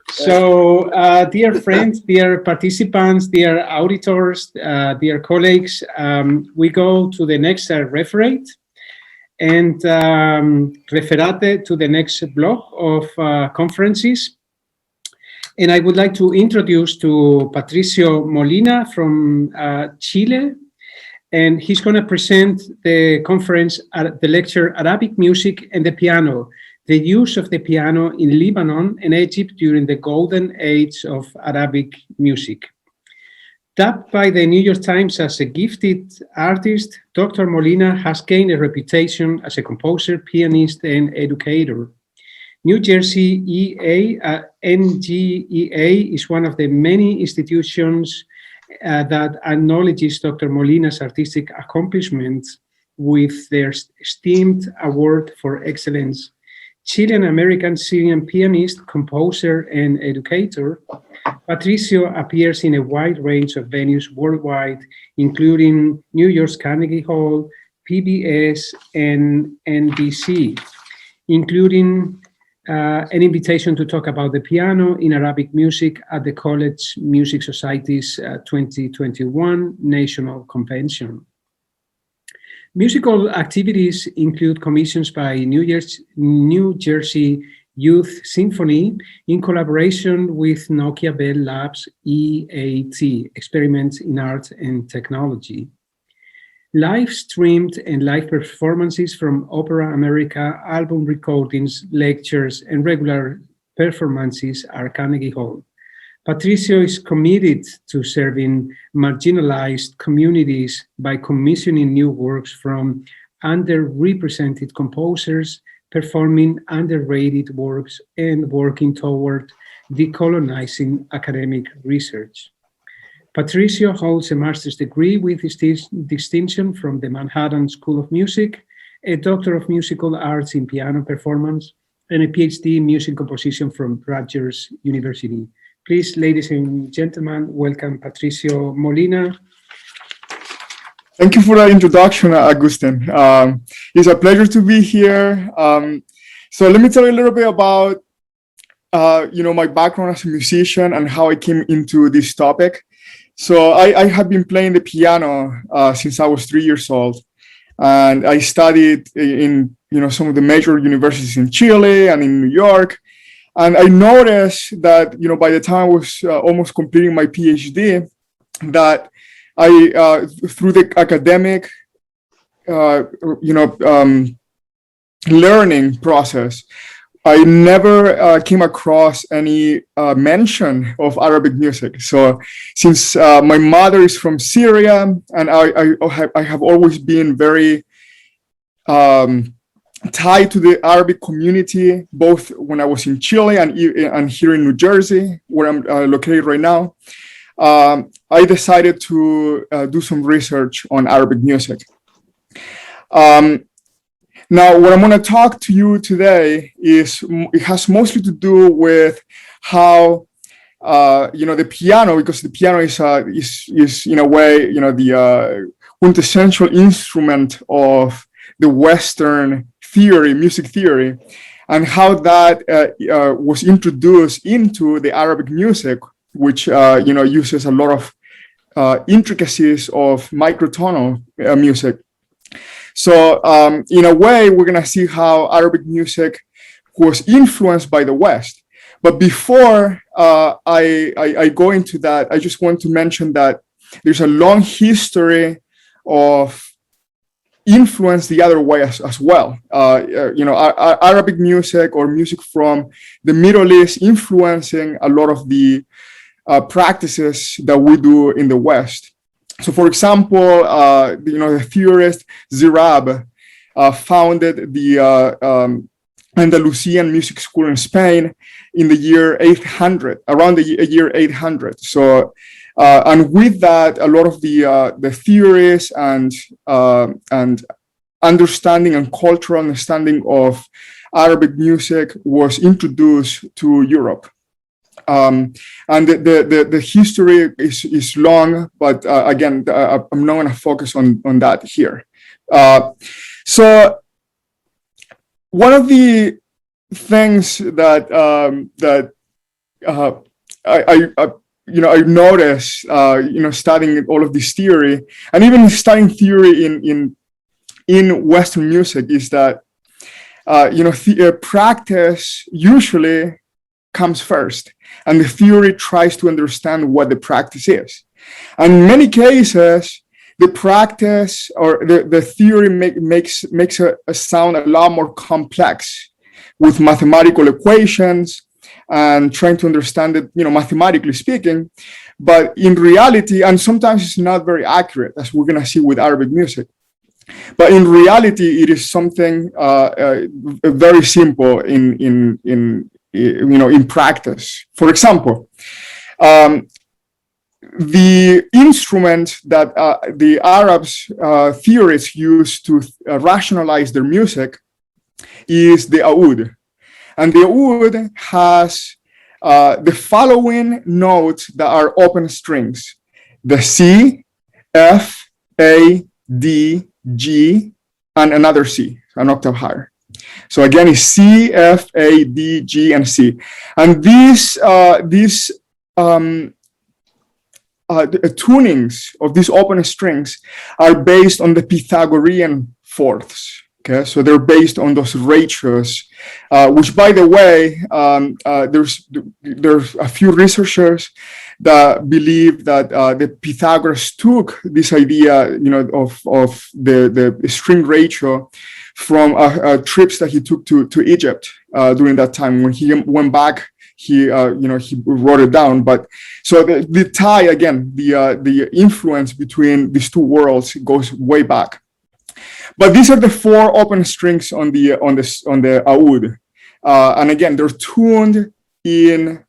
So, dear friends, dear participants, dear auditors, dear colleagues, we go to the next referate and referate to the next block of conferences. And I would like to introduce to Patricio Molina from Chile. And he's going to present the conference, the lecture, Arabic Music and the Piano, the use of the piano in Lebanon and Egypt during the golden age of Arabic music. Tapped by the New York Times as a gifted artist, Dr. Molina has gained a reputation as a composer, pianist, and educator. New Jersey NGEA is one of the many institutions that acknowledges Dr. Molina's artistic accomplishments with their esteemed award for excellence. Chilean-American Syrian pianist, composer, and educator, Patricio appears in a wide range of venues worldwide, including New York's Carnegie Hall, PBS, and NBC, including an invitation to talk about the piano in Arabic music at the College Music Society's 2021 National Convention. Musical activities include commissions by New Jersey Youth Symphony in collaboration with Nokia Bell Labs EAT, Experiments in Art and Technology. Live streamed and live performances from Opera America, album recordings, lectures, and regular performances are Carnegie Hall. Patricio is committed to serving marginalized communities by commissioning new works from underrepresented composers, performing underrated works, and working toward decolonizing academic research. Patricio holds a master's degree with distinction from the Manhattan School of Music, a Doctor of Musical Arts in Piano Performance, and a PhD in Music Composition from Rutgers University. Please, ladies and gentlemen, welcome Patricio Molina. Thank you for that introduction, Agustin. It's a pleasure to be here. So let me tell you a little bit about, my background as a musician and how I came into this topic. So I have been playing the piano since I was 3 years old, and I studied in some of the major universities in Chile and in New York. And I noticed that, by the time I was almost completing my PhD, that I, through the academic, learning process, I never came across any mention of Arabic music. So since my mother is from Syria, and I have always been very tied to the Arabic community, both when I was in Chile and here in New Jersey, where I'm located right now, I decided to do some research on Arabic music. Now, what I'm going to talk to you today it has mostly to do with how the piano, because the piano is in a way the quintessential instrument of the Western theory, music theory, and how that was introduced into the Arabic music, which uses a lot of intricacies of microtonal music. So in a way, we're going to see how Arabic music was influenced by the West. But before I go into that, I just want to mention that there's a long history of influence the other way as well. Arabic music or music from the Middle East influencing a lot of the practices that we do in the West. So, for example, the theorist Zirab founded the Andalusian music school in Spain in the year 800, around the year 800. So, and with that, a lot of the theories and understanding and cultural understanding of Arabic music was introduced to Europe. And the history is long, but again, I'm not going to focus on that here. So one of the things that I noticed, studying all of this theory, and even studying theory in Western music, is that practice usually comes first, and the theory tries to understand what the practice is. And in many cases, the practice or the theory makes a sound a lot more complex with mathematical equations and trying to understand it, mathematically speaking. But in reality, and sometimes it's not very accurate, as we're going to see with Arabic music. But in reality, it is something very simple in practice. For example, the instrument that the Arabs theorists use to rationalize their music is the oud. And the oud has the following notes that are open strings: the C, F, A, D, G, and another C, an octave higher. So again, it's C, F, A, D, G, and C. And these tunings of these open strings are based on the Pythagorean fourths. Okay, so they're based on those ratios, which, by the way, there's a few researchers that believe that the Pythagoras took this idea, of the string ratio from trips that he took to Egypt during that time. When he went back, he wrote it down. But so the tie, again, the influence between these two worlds goes way back. But these are the four open strings on the oud, and again, they're tuned in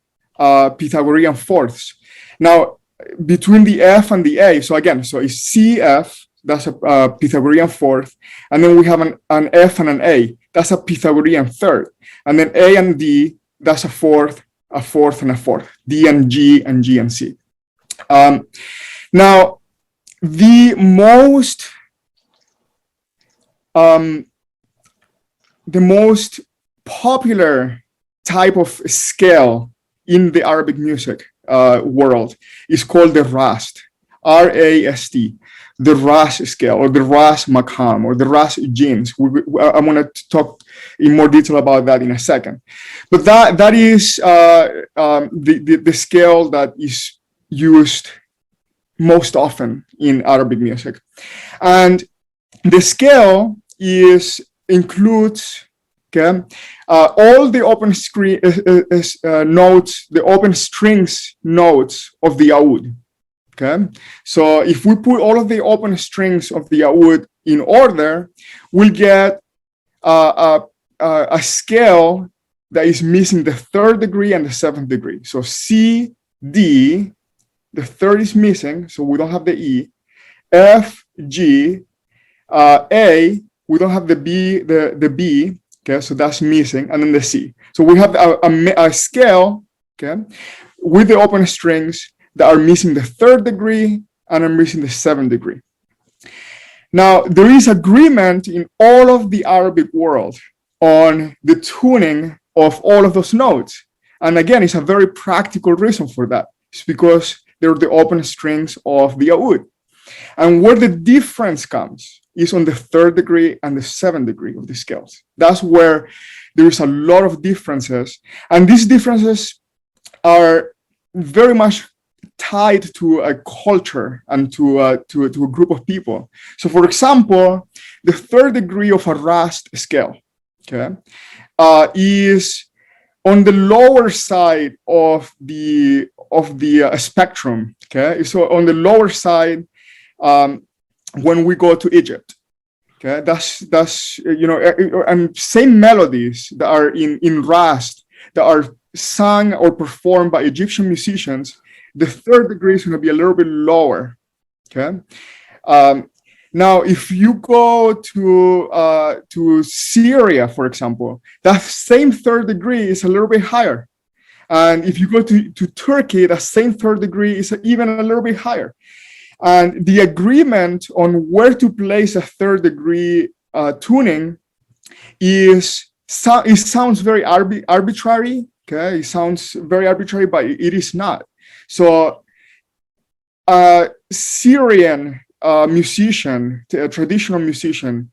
Pythagorean fourths. Now, between the F and the A, so it's C, F, that's a Pythagorean fourth, and then we have an F and an A, that's a Pythagorean third, and then A and D, that's a fourth, and a fourth, D and G and C. Now, the most popular type of scale in the Arabic music world is called the Rast, R-A-S-T, the Rast scale, or the Rast Makam, or the Rast Jins. I'm going to talk in more detail about that in a second. But that is the scale that is used most often in Arabic music. And the scale includes all the open notes, the open strings notes of the oud. Okay, so if we put all of the open strings of the oud in order, we'll get a scale that is missing the third degree and the seventh degree. So C, D, the third is missing, so we don't have the E. F, G, A, we don't have the B, okay, so that's missing, and then the C. So we have a scale, okay, with the open strings that are missing the third degree and are missing the seventh degree. Now, there is agreement in all of the Arabic world on the tuning of all of those notes. And again, it's a very practical reason for that. It's because they're the open strings of the oud. And where the difference comes is on the third degree and the seventh degree of the scales. That's where there is a lot of differences. And these differences are very much tied to a culture and to a group of people. So, for example, the third degree of a Rast scale, okay, is on the lower side of the spectrum. Okay, so on the lower side, when we go to Egypt, okay, that's and same melodies that are in Rast that are sung or performed by Egyptian musicians, the third degree is going to be a little bit lower. Okay. Now, if you go to Syria, for example, that same third degree is a little bit higher. And if you go to Turkey, the same third degree is even a little bit higher. And the agreement on where to place a third degree tuning sounds very arbitrary, Okay, it sounds very arbitrary, but it is not. So a Syrian musician, a traditional musician,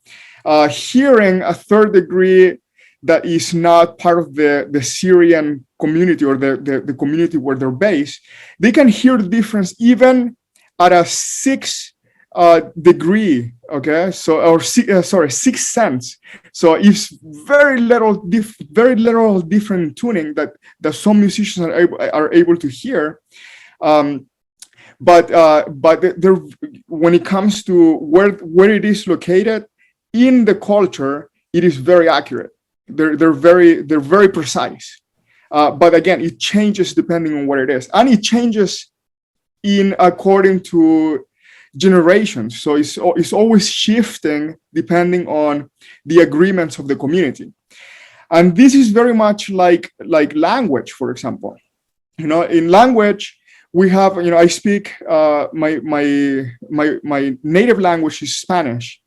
hearing a third degree that is not part of the Syrian community or the community where they're based, they can hear the difference even at a sixth degree, okay? So, or sixth sense. So it's very little different tuning that some musicians are able to hear. But there, when it comes to where it is located in the culture, it is very accurate. They're very precise. But again, it changes depending on where it is, and it changes in according to generations. So it's always shifting depending on the agreements of the community. And this is very much like language, for example. You know, in language, we have, you know, I speak my native language is Spanish,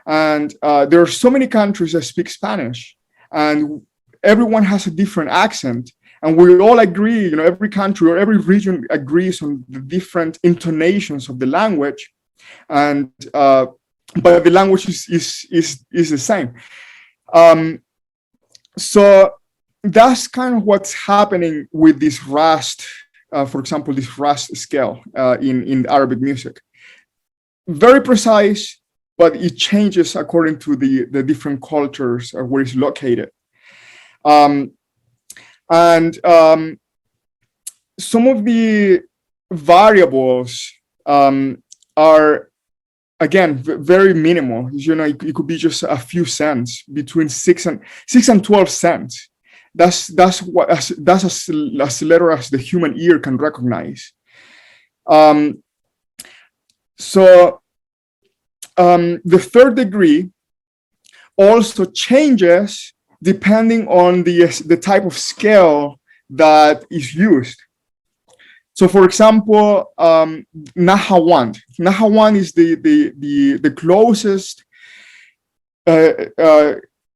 and there are so many countries that speak Spanish, and everyone has a different accent, and we all agree, you know, every country or every region agrees on the different intonations of the language, and but the language is the same. So that's kind of what's happening with this Rust. For example, this Rust scale in Arabic music. Very precise, but it changes according to the different cultures where it's located. And some of the variables are, again, very minimal. You know, it could be just a few cents, between 6 and 12 cents. That's as little as the human ear can recognize. So the third degree also changes depending on the type of scale that is used. So, for example, Nahawand. Nahawand is the closest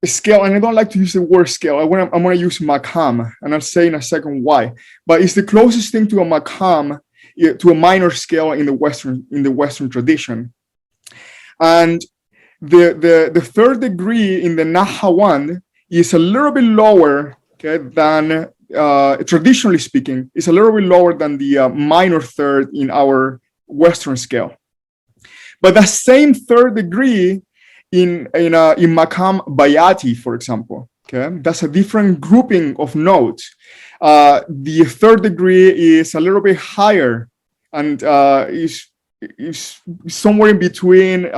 scale, and I don't like to use the word scale. I'm going to use makam, and I'll say in a second why. But it's the closest thing to a makam, to a minor scale in the Western tradition. And the third degree in the Nahawand is a little bit lower, okay, than traditionally speaking, is a little bit lower than the minor third in our Western scale. But the same third degree in Makam Bayati, for example, okay, that's a different grouping of notes. The third degree is a little bit higher, and is somewhere in between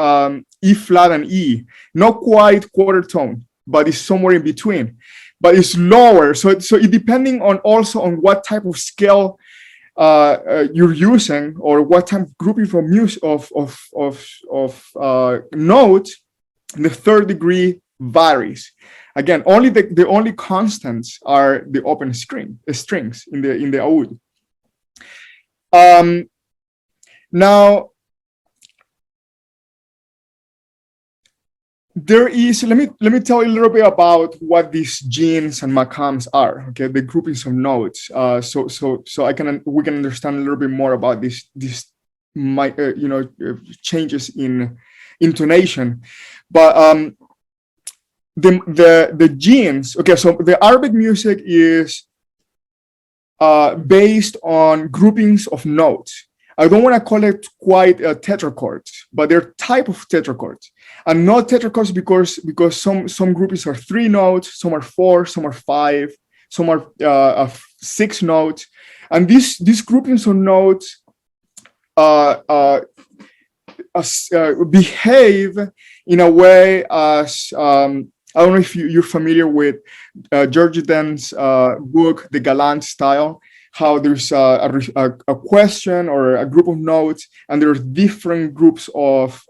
E flat and E, not quite quarter tone, but it's somewhere in between. But it's lower, so it depending on also on what type of scale you're using, or what type of grouping from of notes. The third degree varies. Again, only the only constants are the open strings in the oud. Now, there is, let me tell you a little bit about what these genes and makams are. Okay, the groupings of notes. So we can understand a little bit more about these changes in intonation. But the genes. Okay, so the Arabic music is based on groupings of notes. I don't want to call it quite tetrachords, but they're type of tetrachords, and not tetrachords because some groupings are 3 notes, some are 4, some are 5, some are 6 notes, and these groupings of notes behave in a way as I don't know if you're familiar with George Den's book, The Galant Style. How there's a question or a group of notes, and there are different groups of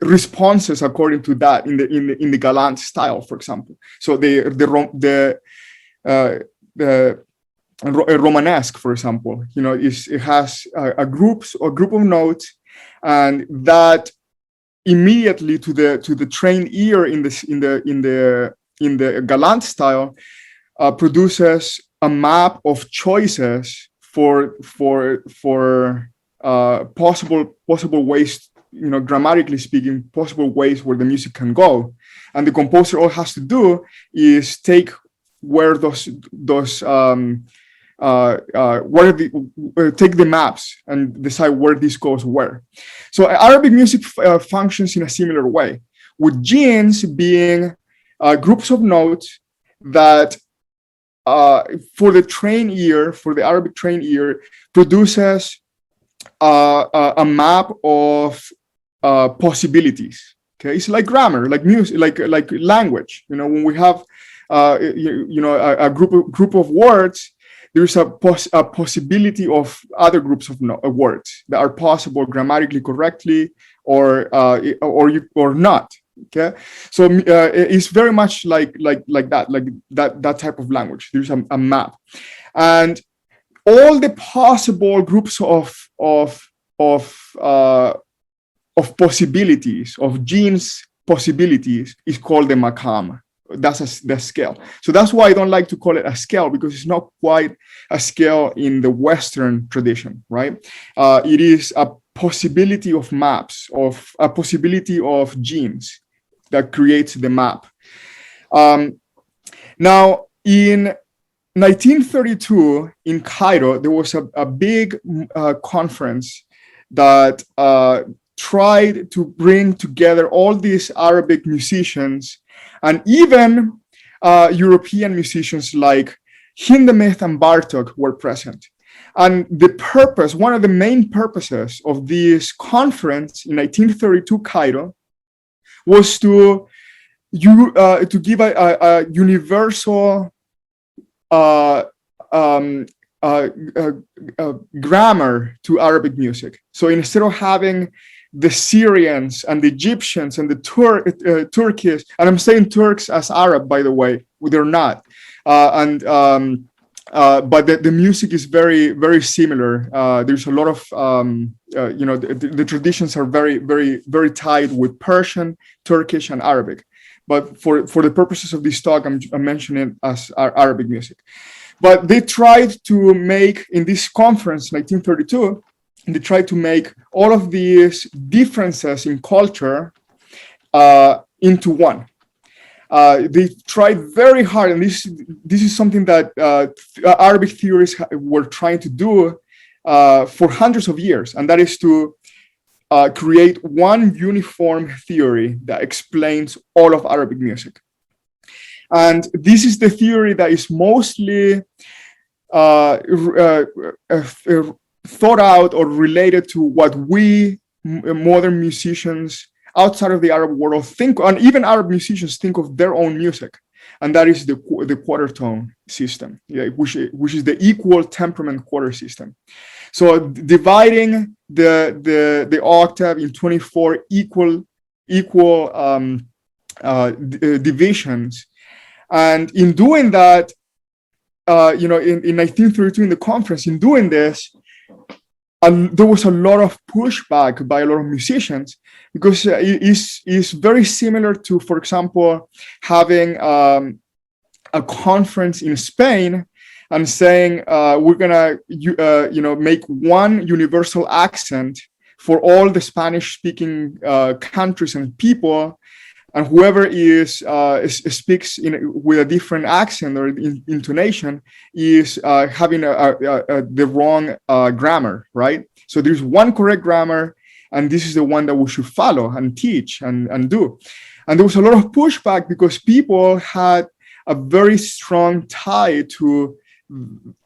responses according to that in the galant style, for example. So the Romanesque, for example, you know, it has a group of notes, and that immediately to the trained ear in the galant style produces a map of choices for possible ways, grammatically speaking, possible ways where the music can go. And the composer all has to do is take where take the maps and decide where this goes where. So Arabic music functions in a similar way, with genes being groups of notes that for the Arabic trained ear, produces a map of possibilities. Okay, it's like grammar, like music, like language. When we have a group of words, there's a possibility of other groups of words that are possible grammatically correctly or not. Okay, so it's very much like that type of language. There's a map, and all the possible groups of possibilities, of genes possibilities, is called the maqam. That's the scale. So that's why I don't like to call it a scale, because it's not quite a scale in the Western tradition, right? It is a possibility of maps, of a possibility of genes that creates the map. Now, in 1932 in Cairo, there was a big conference that tried to bring together all these Arabic musicians and even European musicians like Hindemith and Bartok were present. And one of the main purposes of this conference in 1932 Cairo was to give a universal grammar to Arabic music. So instead of having the Syrians and the Egyptians and the Turkish, and I'm saying Turks as Arab, by the way, they're not. But the music is very, very similar. There's a lot of, the traditions are very, very, very tied with Persian, Turkish, and Arabic. But for the purposes of this talk, I'm mentioning it as Arabic music. But they tried to make, in this conference, 1932, they tried to make all of these differences in culture into one. They tried very hard, and this is something that Arabic theorists were trying to do for hundreds of years, and that is to create one uniform theory that explains all of Arabic music. And this is the theory that is mostly thought out or related to what we modern musicians outside of the Arab world think, and even Arab musicians think of their own music, and that is the quarter tone system, which is the equal temperament quarter system. So dividing the octave in 24 equal divisions, and in doing that, in 1932 in the conference, in doing this, there was a lot of pushback by a lot of musicians, because it is very similar to, for example, having a conference in Spain and saying we're gonna make one universal accent for all the Spanish-speaking countries and people, and whoever speaks with a different accent or intonation is having the wrong grammar, right? So there's one correct grammar, and this is the one that we should follow and teach and do. And there was a lot of pushback because people had a very strong tie to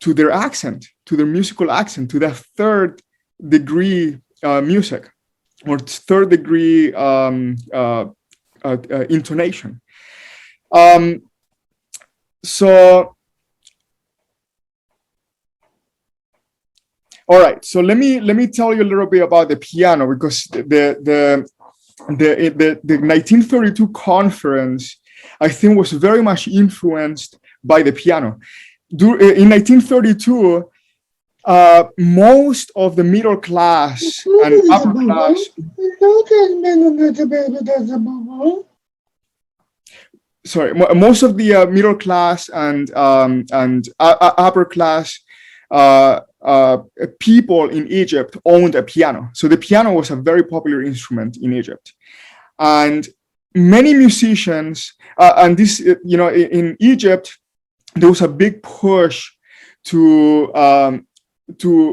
their accent, to their musical accent, to that third degree music or third degree intonation. So, all right. So let me tell you a little bit about the piano, because the 1932 conference, I think, was very much influenced by the piano. In 1932, most of the middle class and upper class. most of the middle class and upper class people in Egypt owned a piano. So the piano was a very popular instrument in Egypt, and many musicians and this, in Egypt, there was a big push to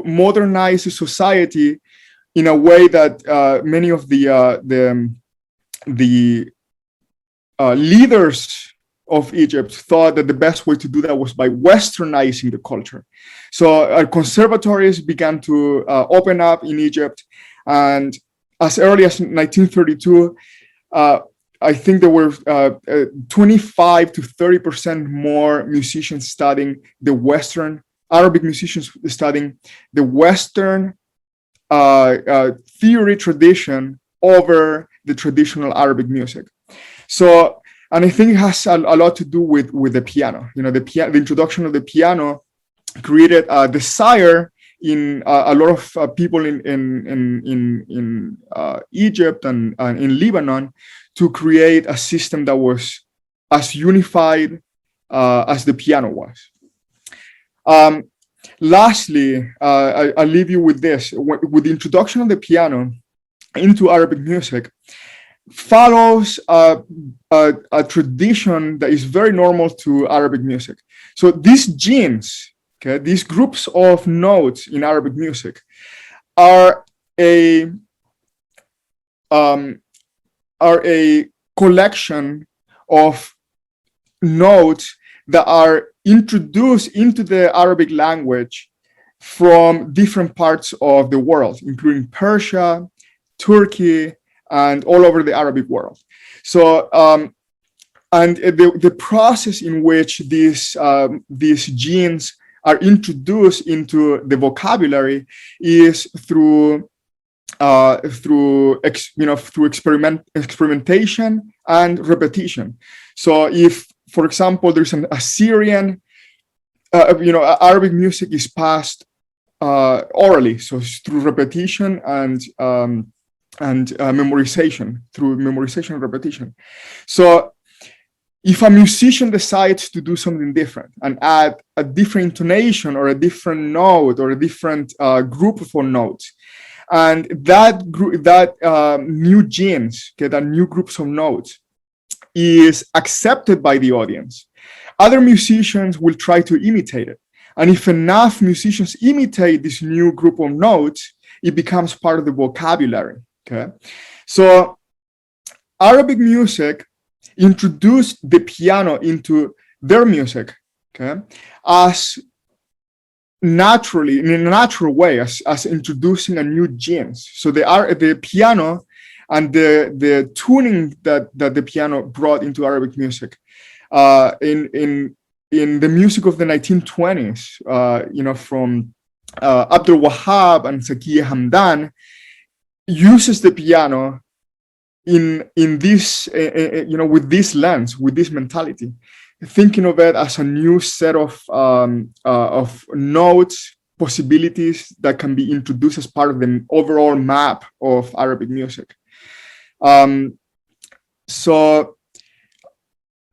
modernize the society in a way that many of the leaders of Egypt thought that the best way to do that was by westernizing the culture. So conservatories began to open up in Egypt, and as early as 1932, I think there were 25 to 30% more musicians studying the Western, Arabic musicians studying the Western theory tradition over the traditional Arabic music. So, and I think it has a lot to do with the piano. The introduction of the piano created a desire in a lot of people in Egypt and in Lebanon to create a system that was as unified as the piano was. Lastly, I'll leave you with this. With the introduction of the piano into Arabic music, follows a tradition that is very normal to Arabic music. So these genes, okay, these groups of notes in Arabic music are a collection of notes that are introduced into the Arabic language from different parts of the world, including Persia, Turkey, and all over the Arabic world. So, and the process in which these genes are introduced into the vocabulary is through experimentation and repetition. So, if, for example, there's an Assyrian, Arabic music is passed orally, so it's through repetition and memorization, through memorization and repetition. So if a musician decides to do something different and add a different intonation or a different note or a different group of notes, and that new genes, okay, that new groups of notes is accepted by the audience, other musicians will try to imitate it. And if enough musicians imitate this new group of notes, it becomes part of the vocabulary. Okay, so Arabic music introduced the piano into their music, okay, as naturally, in a natural way, as introducing a new genes. So the piano and the tuning that the piano brought into Arabic music in the music of the 1920s, from Abdul Wahab and Zakiya Hamdan, uses the piano in this, with this lens, with this mentality, thinking of it as a new set of notes, possibilities that can be introduced as part of the overall map of Arabic music. So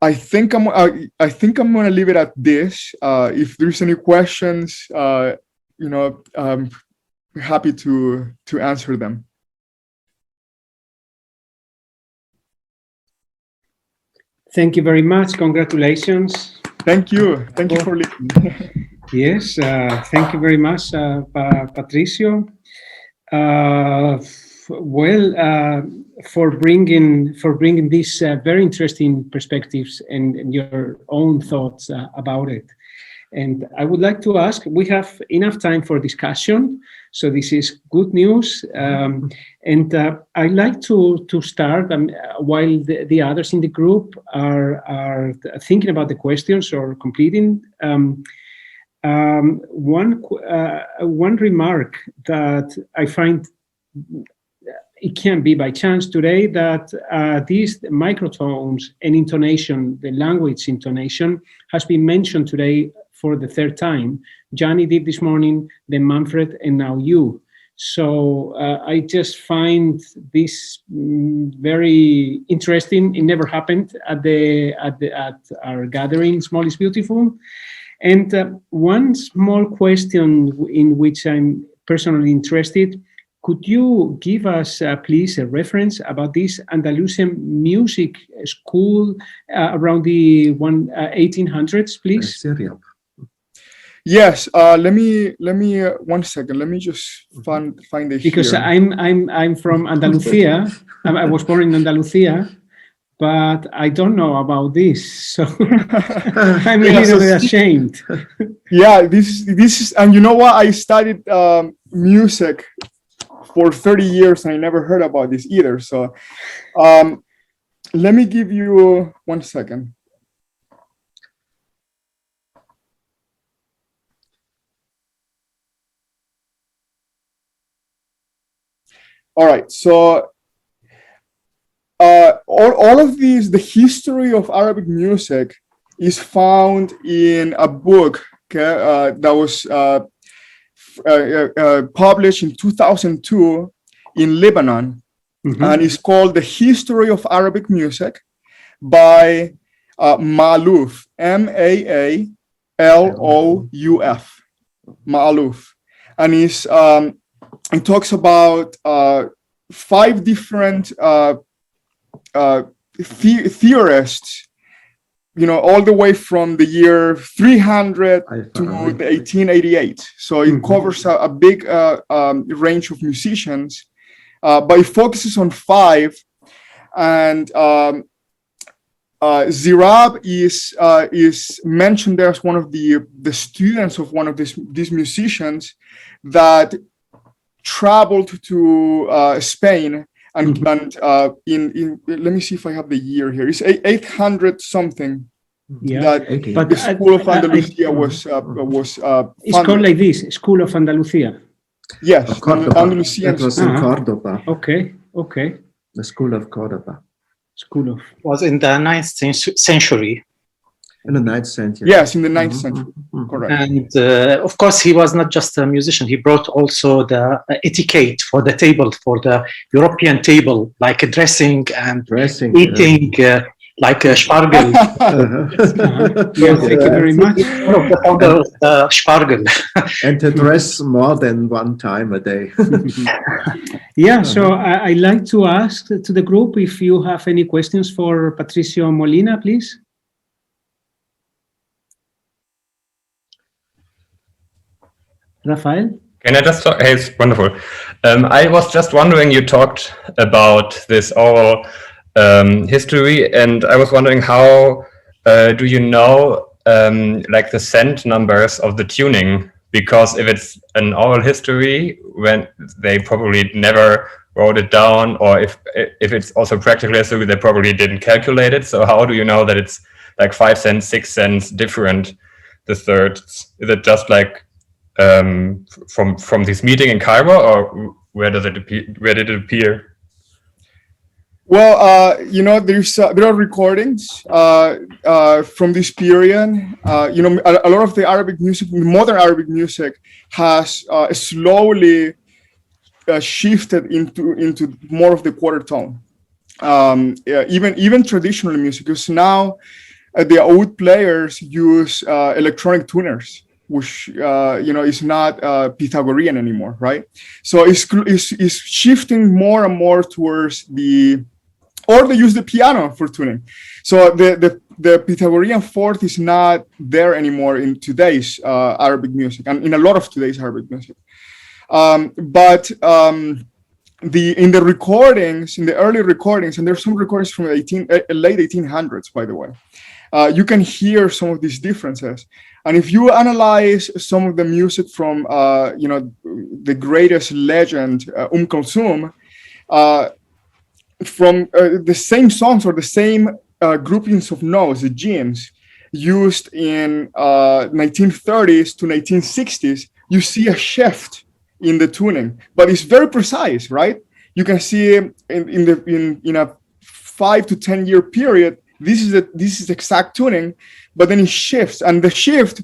I think I'm going to leave it at this. If there's any questions, I'm happy to answer them. Thank you very much. Congratulations. Thank you. Thank you for listening. Yes, thank you very much, Patricio. For bringing these very interesting perspectives and your own thoughts about it. And I would like to ask, we have enough time for discussion, so this is good news. And I'd like to start while the others in the group are thinking about the questions or completing. One remark that I find it can be by chance today, that these microtones and intonation, the language intonation, has been mentioned today for the third time. Johnny did this morning, then Manfred, and now you. So I just find this very interesting. It never happened at our gathering. Small is Beautiful. And one small question in which I'm personally interested, could you give us, please, a reference about this Andalusian music school around the 1800s, please? Syria. Yes, let me 1 second. Let me just find it because here. I'm from Andalusia. I was born in Andalusia, but I don't know about this, so I'm a little bit ashamed. Yeah, this is, and you know what? I studied music for 30 years, and I never heard about this either. So, let me give you 1 second. All right, so all of these, the history of Arabic music is found in a book, okay, that was published in 2002 in Lebanon, and it's called The History of Arabic Music by Ma'alouf, M-A-A-L-O-U-F, Ma'alouf, and it talks about 5 different theorists, you know, all the way from the year 300 to the 1888. So it covers a big range of musicians, but it focuses on 5. And Zirab is mentioned there as one of the students of one of these musicians that traveled to Spain, and in let me see if I have the year here. It's 800 something. Yeah, that but the School of Andalusia was it's called like this, School of Andalusia. Yes, Andalusia. It was in Cordoba. Okay. The School of Cordoba. Was in the 9th century. In the 9th century. Yes, in the 9th century. Correct. And of course, he was not just a musician. He brought also the etiquette for the table, for the European table, like dressing and eating, like a spargel. Yeah, thank you very much. One of the founders of spargel. And to dress more than one time a day. Yeah, so I'd like to ask to the group if you have any questions for Patricio Molina, please. Rafael? Can I just talk? Hey, it's wonderful. I was just wondering, you talked about this oral history, and I was wondering how do you know like the cent numbers of the tuning? Because if it's an oral history, when they probably never wrote it down, or if it's also practical history, they probably didn't calculate it. So how do you know that it's like 5 cents, 6 cents different, the thirds? Is it just like from this meeting in Cairo, or where did it appear? Well, you know, there are recordings from this period. You know, a lot of the Arabic music, modern Arabic music, has slowly shifted into more of the quarter tone. Even traditional music, because now the oud players use electronic tuners, which you know, is not Pythagorean anymore, right? So it's shifting more and more towards or they use the piano for tuning. So the Pythagorean fourth is not there anymore in today's Arabic music, and in a lot of today's Arabic music. But in the recordings, in the early recordings, and there's some recordings from the late 1800s, by the way, you can hear some of these differences. And if you analyze some of the music from, you know, the greatest legend, Kulthum, from the same songs or the same groupings of notes, the gems, used in 1930s to 1960s, you see a shift in the tuning, but it's very precise, right? You can see in a 5 to 10 year period, this is exact tuning, but then it shifts, and the shift,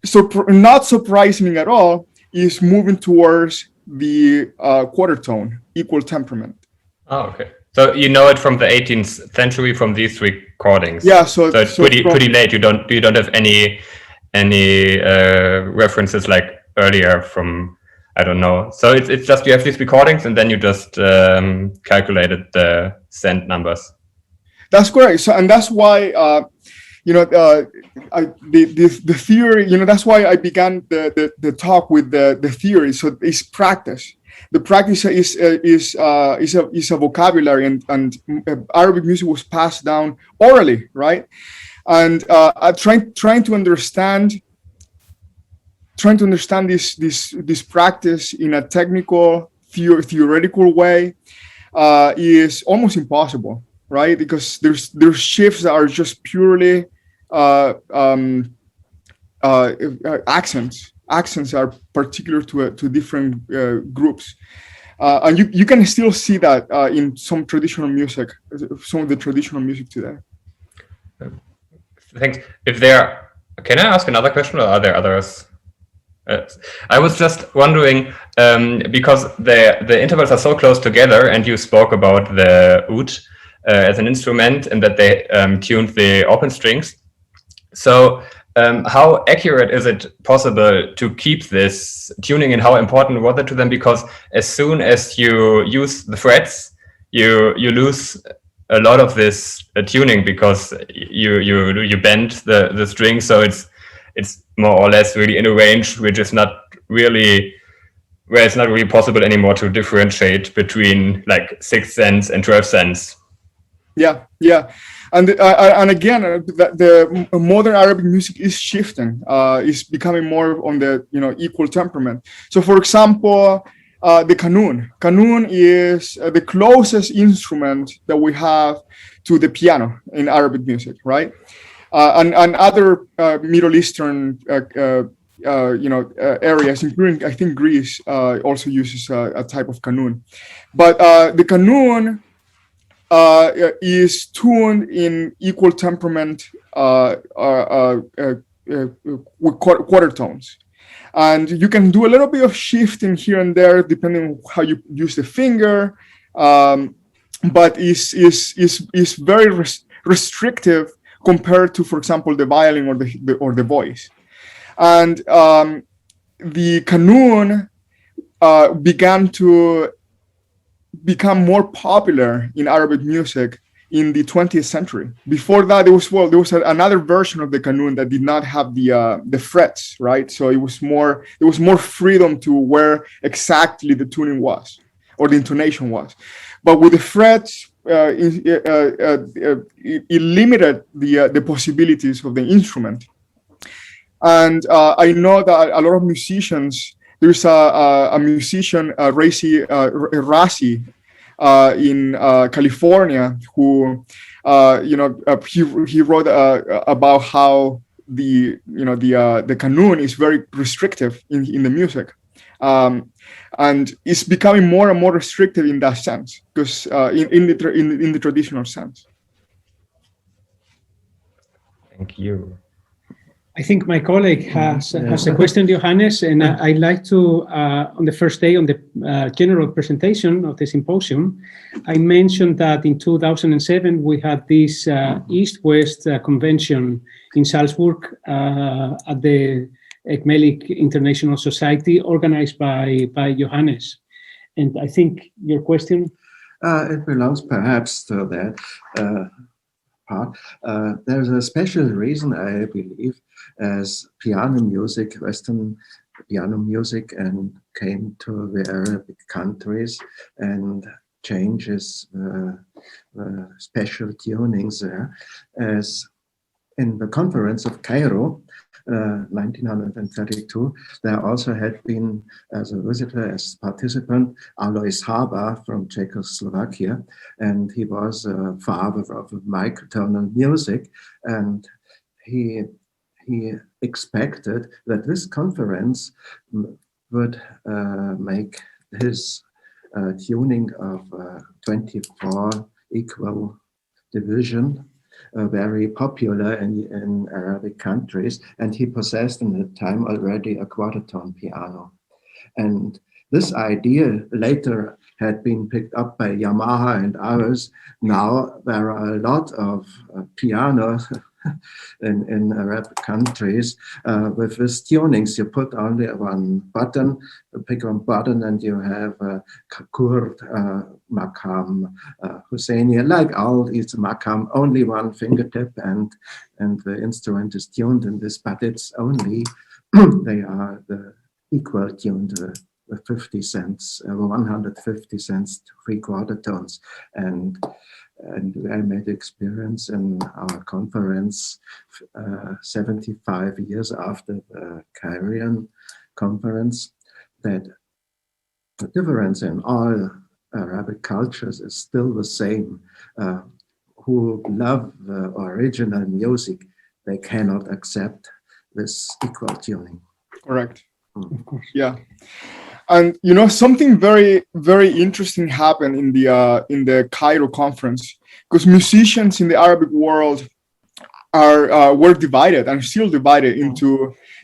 so not surprising at all, is moving towards the quarter tone, equal temperament. Oh, okay. So you know it from the 18th century from these recordings. Yeah, so it's pretty late. You don't have any references like earlier from, I don't know. So it's just you have these recordings and then you just calculated the cent numbers. That's correct. So and that's why the theory. That's why I began the talk with the theory. So it's practice. The practice is a vocabulary, and Arabic music was passed down orally, right? And trying to understand this practice in a technical, theoretical way is almost impossible, right? Because there's shifts that are just purely accents. Accents are particular to different groups, and you can still see that in some traditional music, some of the traditional music today. Thanks. Can I ask another question, or are there others? I was just wondering, because the intervals are so close together, and you spoke about the oud as an instrument, and that they tuned the open strings. So how accurate is it possible to keep this tuning, and how important was it to them? Because as soon as you use the frets, you lose a lot of this tuning, because you bend the string, so it's more or less really in a range which is not really, where it's not really possible anymore to differentiate between like 6 cents and 12 cents. Yeah. And again, the modern Arabic music is shifting, is becoming more on the equal temperament. So, for example, the qanun. Qanun is the closest instrument that we have to the piano in Arabic music, right? And other Middle Eastern areas, including I think Greece, also uses a type of qanun. But the qanun is tuned in equal temperament with quarter tones. And you can do a little bit of shifting here and there depending on how you use the finger, but is very restrictive compared to, for example, the violin or the voice. And the qanun began to become more popular in Arabic music in the 20th century. Before that, there was another version of the qanun that did not have the frets, right? So there was more freedom to where exactly the tuning was or the intonation was. But with the frets, it limited the possibilities of the instrument. And I know that a lot of musicians. There's a musician, Razi, in California, who he wrote about how the qanun is very restrictive in the music, and it's becoming more and more restrictive in that sense, because in the traditional sense. Thank you. I think my colleague has a question, Johannes, and I'd like to, on the first day, on the general presentation of the symposium, I mentioned that in 2007 we had this East-West convention in Salzburg at the Ecumenic International Society, organized by Johannes. And I think your question? It belongs perhaps to that part. There's a special reason, I believe, as piano music, Western piano music, and came to the Arabic countries and changes special tunings there. As in the conference of Cairo, 1932, there also had been, as a visitor, as participant, Alois Haber from Czechoslovakia, and he was a father of microtonal music, and he expected that this conference would make his tuning of 24 equal division very popular in Arabic countries, and he possessed in the time already a quarter tone piano. And this idea later had been picked up by Yamaha and others. Now there are a lot of pianos in Arab countries with these tunings. You put only one button, pick one button, and you have Kurd, Makam, Husseini, like all these Makam, only one fingertip, and the instrument is tuned in this, but it's only, they are the equal tuned, 50 cents, 150 cents to 3/4 tones. And I made experience in our conference 75 years after the Cairean conference that the difference in all Arabic cultures is still the same. Who love the original music, they cannot accept this equal tuning. Correct. Of course. Yeah. And you know, something very, very interesting happened in the Cairo conference, because musicians in the Arabic world were divided and still divided into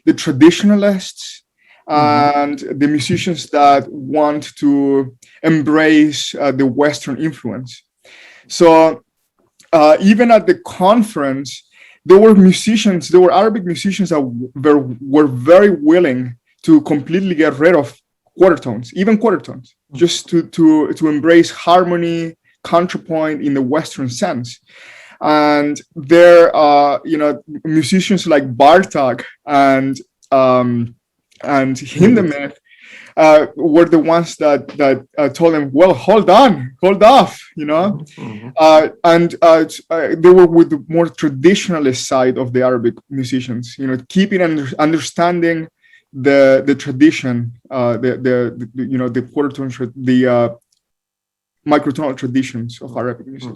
the traditionalists and the musicians that want to embrace the Western influence. So even at the conference, there were Arabic musicians that were very willing to completely get rid of quarter tones, even quarter tones, just to embrace harmony, contrapoint in the Western sense. And there are, you know, musicians like Bartok and Hindemith were the ones that told them, well, hold off, you know. They were with the more traditionalist side of the Arabic musicians, you know, keeping understanding the tradition, you know, the quarter tone, the microtonal traditions of Arabic music.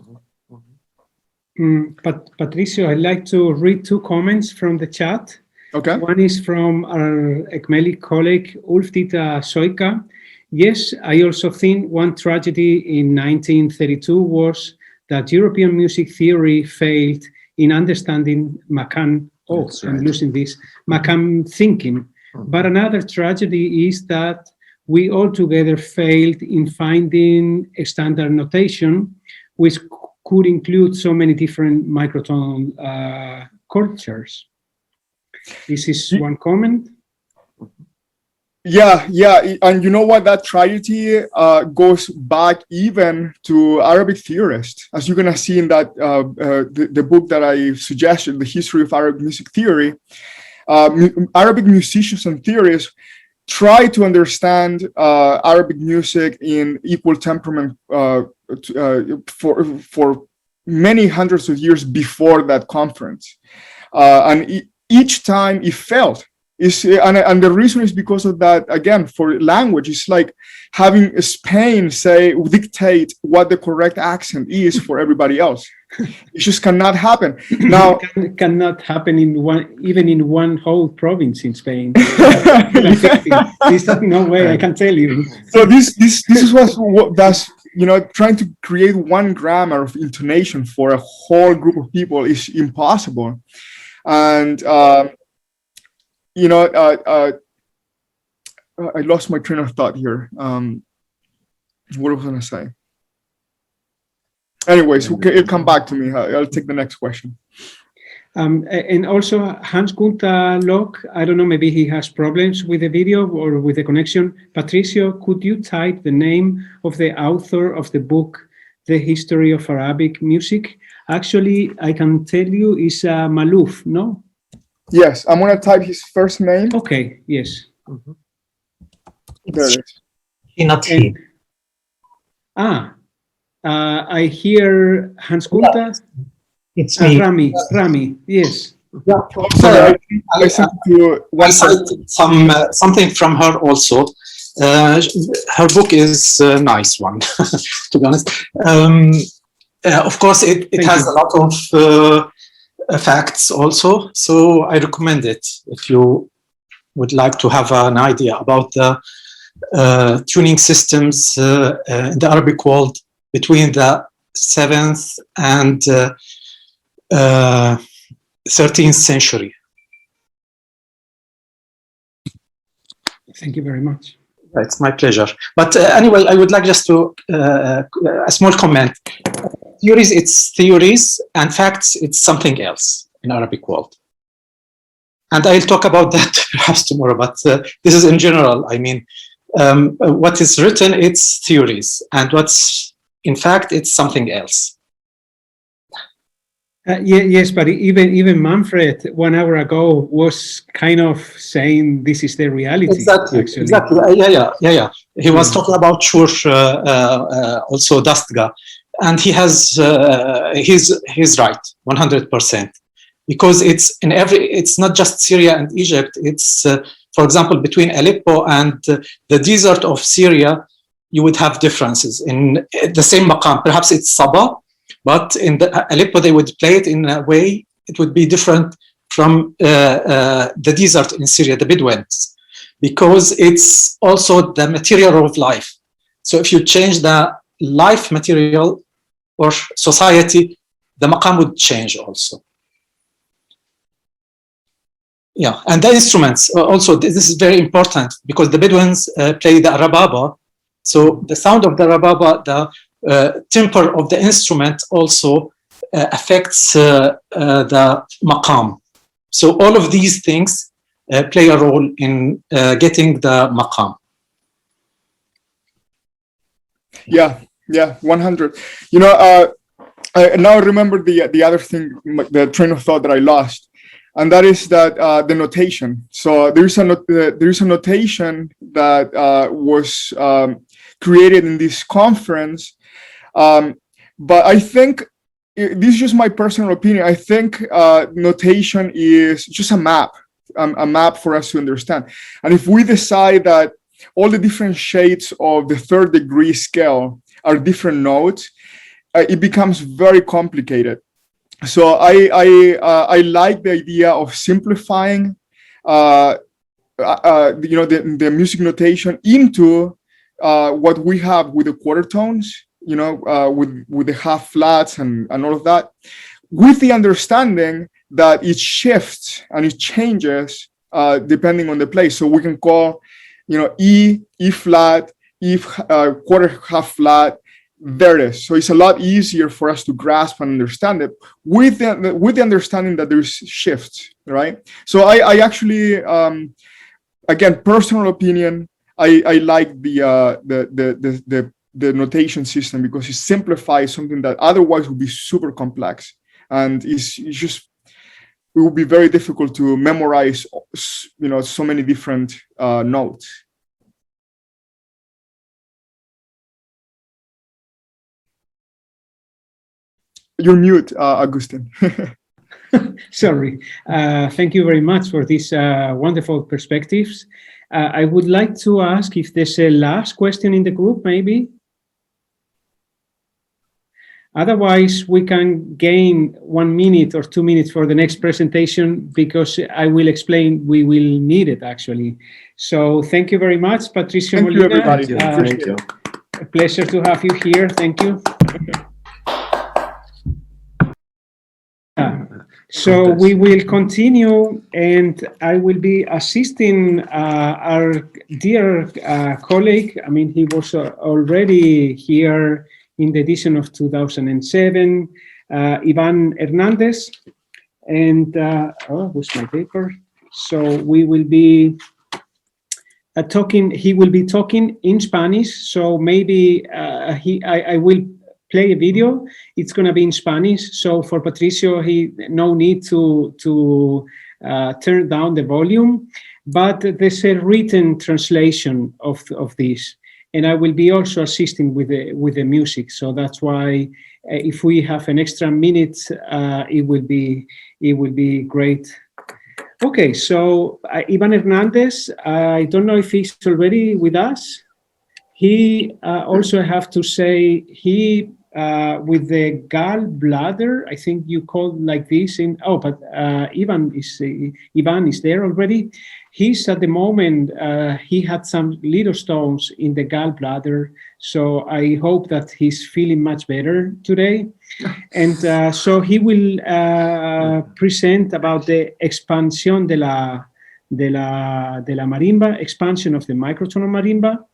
But Patricio, I'd like to read 2 comments from the chat. Okay. One is from our Ekmeli colleague Ulftita Soika. Yes, I also think one tragedy in 1932 was that European music theory failed in understanding Makam. Oh, I'm losing this. Makam thinking. But another tragedy is that we altogether failed in finding a standard notation which could include so many different microtonal cultures. This is one comment. Yeah, and you know what? That tragedy goes back even to Arabic theorists, as you're gonna see in that the book that I suggested, The History of Arabic Music Theory. Arabic musicians and theorists try to understand Arabic music in equal temperament for many hundreds of years before that conference, and each time it failed. And the reason is because of that. Again, for language, it's like having Spain dictate what the correct accent is for everybody else. It just cannot happen. Now, it cannot happen even in one whole province in Spain. There's no way, I can tell you. So this is what that's, you know, trying to create one grammar of intonation for a whole group of people is impossible. And you know, I lost my train of thought here. What was I gonna say? Anyways, it'll come back to me. I'll take the next question. And also Hans Gunther Locke, I don't know, maybe he has problems with the video or with the connection. Patricio, could you type the name of the author of the book, The History of Arabic Music? Actually, I can tell you it's Malouf, no? Yes, I'm gonna type his first name. Okay, yes. There it is. Not he. I hear Hans Gunther. It's me. Rami, yes. Yeah. Sorry, I cited something from her also. Her book is a nice one, to be honest. Of course, it has a lot of facts also, so I recommend it if you would like to have an idea about the tuning systems in the Arabic world between the 7th and 13th century. Thank you very much. It's my pleasure. But anyway, I would like just to a small comment. Theories, it's theories, and facts, it's something else in Arabic world. And I'll talk about that perhaps tomorrow, but this is in general. I mean, what is written, it's theories, and what's in fact, it's something else. Yes, but even Manfred 1 hour ago was kind of saying this is the reality. Exactly. Actually. Exactly. Yeah. He was talking about Shur, also Dastga, and he has he's right 100%, because it's not just Syria and Egypt. It's for example, between Aleppo and the desert of Syria, you would have differences in the same maqam. Perhaps it's Sabah, but in Aleppo, they would play it in a way, it would be different from the desert in Syria, the Bedouins, because it's also the material of life. So if you change the life material or society, the maqam would change also. Yeah, and the instruments also, this is very important, because the Bedouins play the rababa. So the sound of the rababa, the temper of the instrument also affects the maqam. So all of these things play a role in getting the maqam. Yeah, 100. You know, I now remember the other thing, the train of thought that I lost, and that is that the notation. So there is a notation that was created in this conference. But I think this is just my personal opinion. I think notation is just a map for us to understand. And if we decide that all the different shades of the third degree scale are different notes, it becomes very complicated. So I like the idea of simplifying, the music notation into what we have with the quarter tones, with the half flats and all of that, with the understanding that it shifts and it changes depending on the place. So we can call, E flat, E quarter half flat. There it is. So it's a lot easier for us to grasp and understand it with the understanding that there's shifts, right? So I actually, again, personal opinion, I like the notation system, because it simplifies something that otherwise would be super complex, and it would be very difficult to memorize, so many different notes. You're mute, Agustin. Sorry. Thank you very much for these wonderful perspectives. I would like to ask if there's a last question in the group, maybe. Otherwise, we can gain 1 minute or 2 minutes for the next presentation, because I will explain, we will need it actually. So thank you very much, Patricio Molina. Thank you, everybody. Thank you. A pleasure to have you here. Thank you. So we will continue, and I will be assisting our dear colleague. I mean, he was already here in the edition of 2007, Iván Hernández. And, where's my paper? So we will be he will be talking in Spanish. So maybe I will play a video. It's going to be in Spanish. So for Patricio, no need to turn down the volume, but there's a written translation of this, and I will be also assisting with the music. So that's why if we have an extra minute, it will be great. Okay, so Iván Hernández, I don't know if he's already with us. He also have to say with the gallbladder, I think you call like this but Iván is there already. He's at the moment, he had some little stones in the gallbladder. So I hope that he's feeling much better today. And so he will present about the expansión de de la marimba, expansion of the microtonal marimba.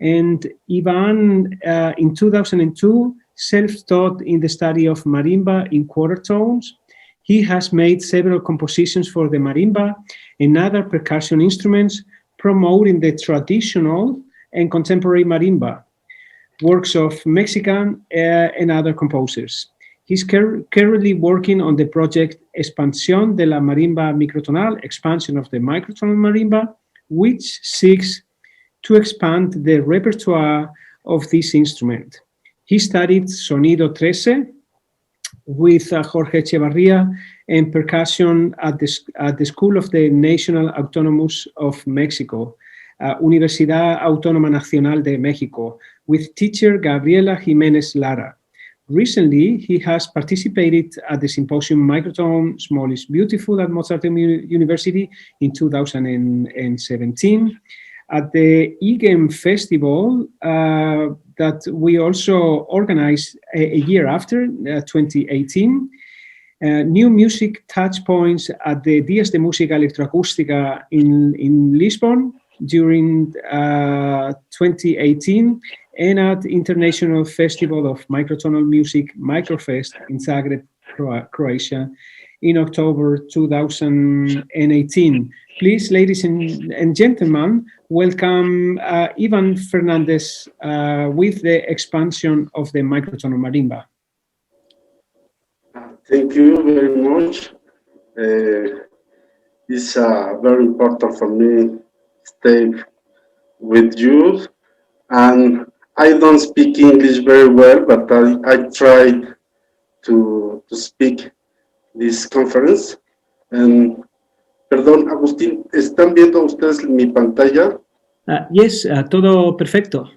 And Iván, in 2002, self-taught in the study of marimba in quarter tones. He has made several compositions for the marimba and other percussion instruments, promoting the traditional and contemporary marimba, works of Mexican and other composers. He's currently working on the project Expansión de la Marimba Microtonal, expansion of the microtonal marimba, which seeks to expand the repertoire of this instrument. He studied Sonido 13 with Jorge Echevarría and percussion at the School of the National Autonomous of Mexico, Universidad Autónoma Nacional de Mexico, with teacher Gabriela Jiménez Lara. Recently, he has participated at the Symposium Microtone Small is Beautiful at Mozart University in 2017. At the IGEM Festival that we also organized a year after, 2018. New music touch points at the Días de Música Electroacústica in Lisbon during 2018, and at International Festival of Microtonal Music, Microfest in Zagreb, Croatia, in October 2018. Please, ladies and gentlemen, welcome Iván Fernández with the expansion of the microtonal marimba. Thank you very much. It's very important for me to stay with you, and I don't speak English very well, but I tried to speak this conference. And perdón, Agustín, ¿están viendo ustedes mi pantalla? Yes, todo perfecto.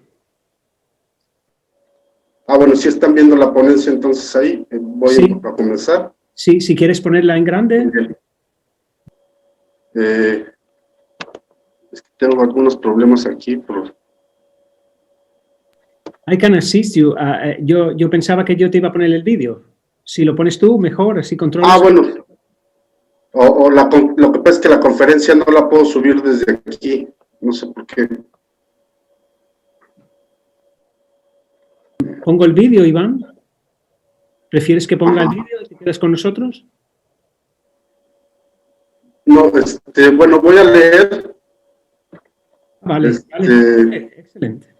Bueno, si están viendo la ponencia, entonces ahí voy a comenzar. Sí, si quieres ponerla en grande. Es que tengo algunos problemas aquí. I can assist you. Yo pensaba que yo te iba a poner el vídeo. Si lo pones tú, mejor, así controlas. Bueno. Lo que pasa es que la conferencia no la puedo subir desde aquí. No sé por qué. ¿Pongo el vídeo, Iván? ¿Prefieres que ponga el vídeo y te quedas con nosotros? No, bueno, voy a leer. Vale, vale. Excelente.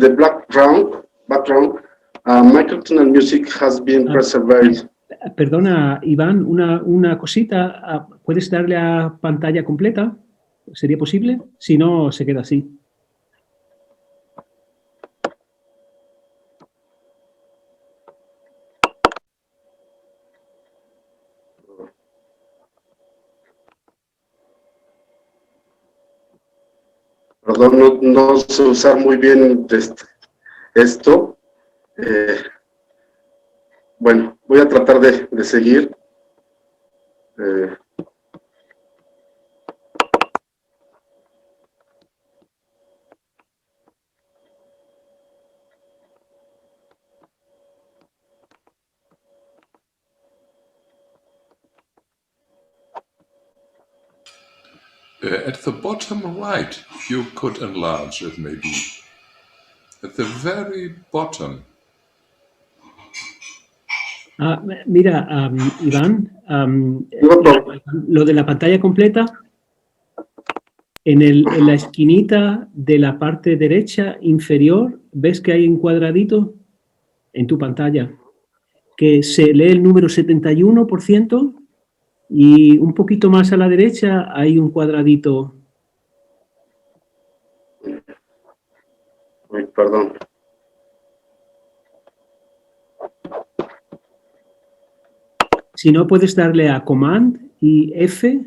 The background, microtonal music has been preserved. Perdona, Iván, una cosita. ¿Puedes darle a pantalla completa? ¿Sería posible? Si no, se queda así. Perdón, no sé usar muy bien esto. Bueno, voy a tratar de seguir. At the bottom right, if you could enlarge it maybe. At the very bottom. Mira, Iván, lo de la pantalla completa, en la esquinita de la parte derecha inferior, ¿ves que hay un cuadradito en tu pantalla? Que se lee el número 71%. Y un poquito más a la derecha hay un cuadradito. Ay, perdón. Si no, puedes darle a Command y F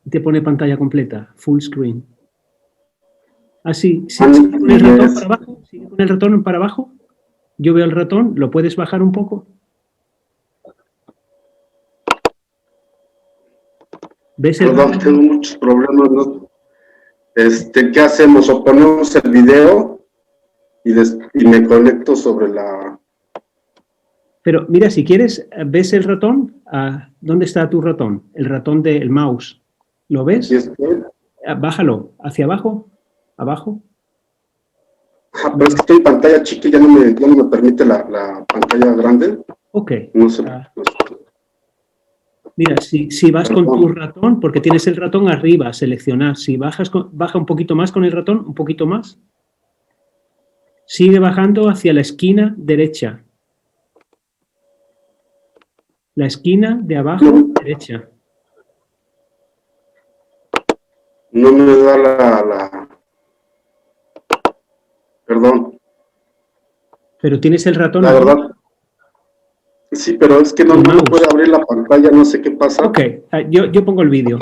y te pone pantalla completa, full screen. Así, sigue con el ratón para abajo, sigue con el ratón para abajo. Yo veo el ratón, ¿lo puedes bajar un poco? ¿Ves el Perdón, ratón? tengo muchos problemas, ¿no? ¿Qué hacemos? ¿O ponemos el video y me conecto sobre la... Pero mira, si quieres, ¿ves el ratón? ¿Dónde está tu ratón? El ratón del mouse. ¿Lo ves? Aquí estoy. Bájalo, hacia abajo, abajo. Pero es que estoy en pantalla chica y ya no me permite la pantalla grande. Ok. No sé. Mira, si vas con tu ratón, porque tienes el ratón arriba, seleccionar. Si baja un poquito más con el ratón, un poquito más. Sigue bajando hacia la esquina derecha. La esquina de abajo derecha. No me da la... Perdón. Pero tienes el ratón La arriba. verdad. Sí, pero es que no me puede abrir la pantalla, no sé qué pasa. Ok, yo pongo el vídeo.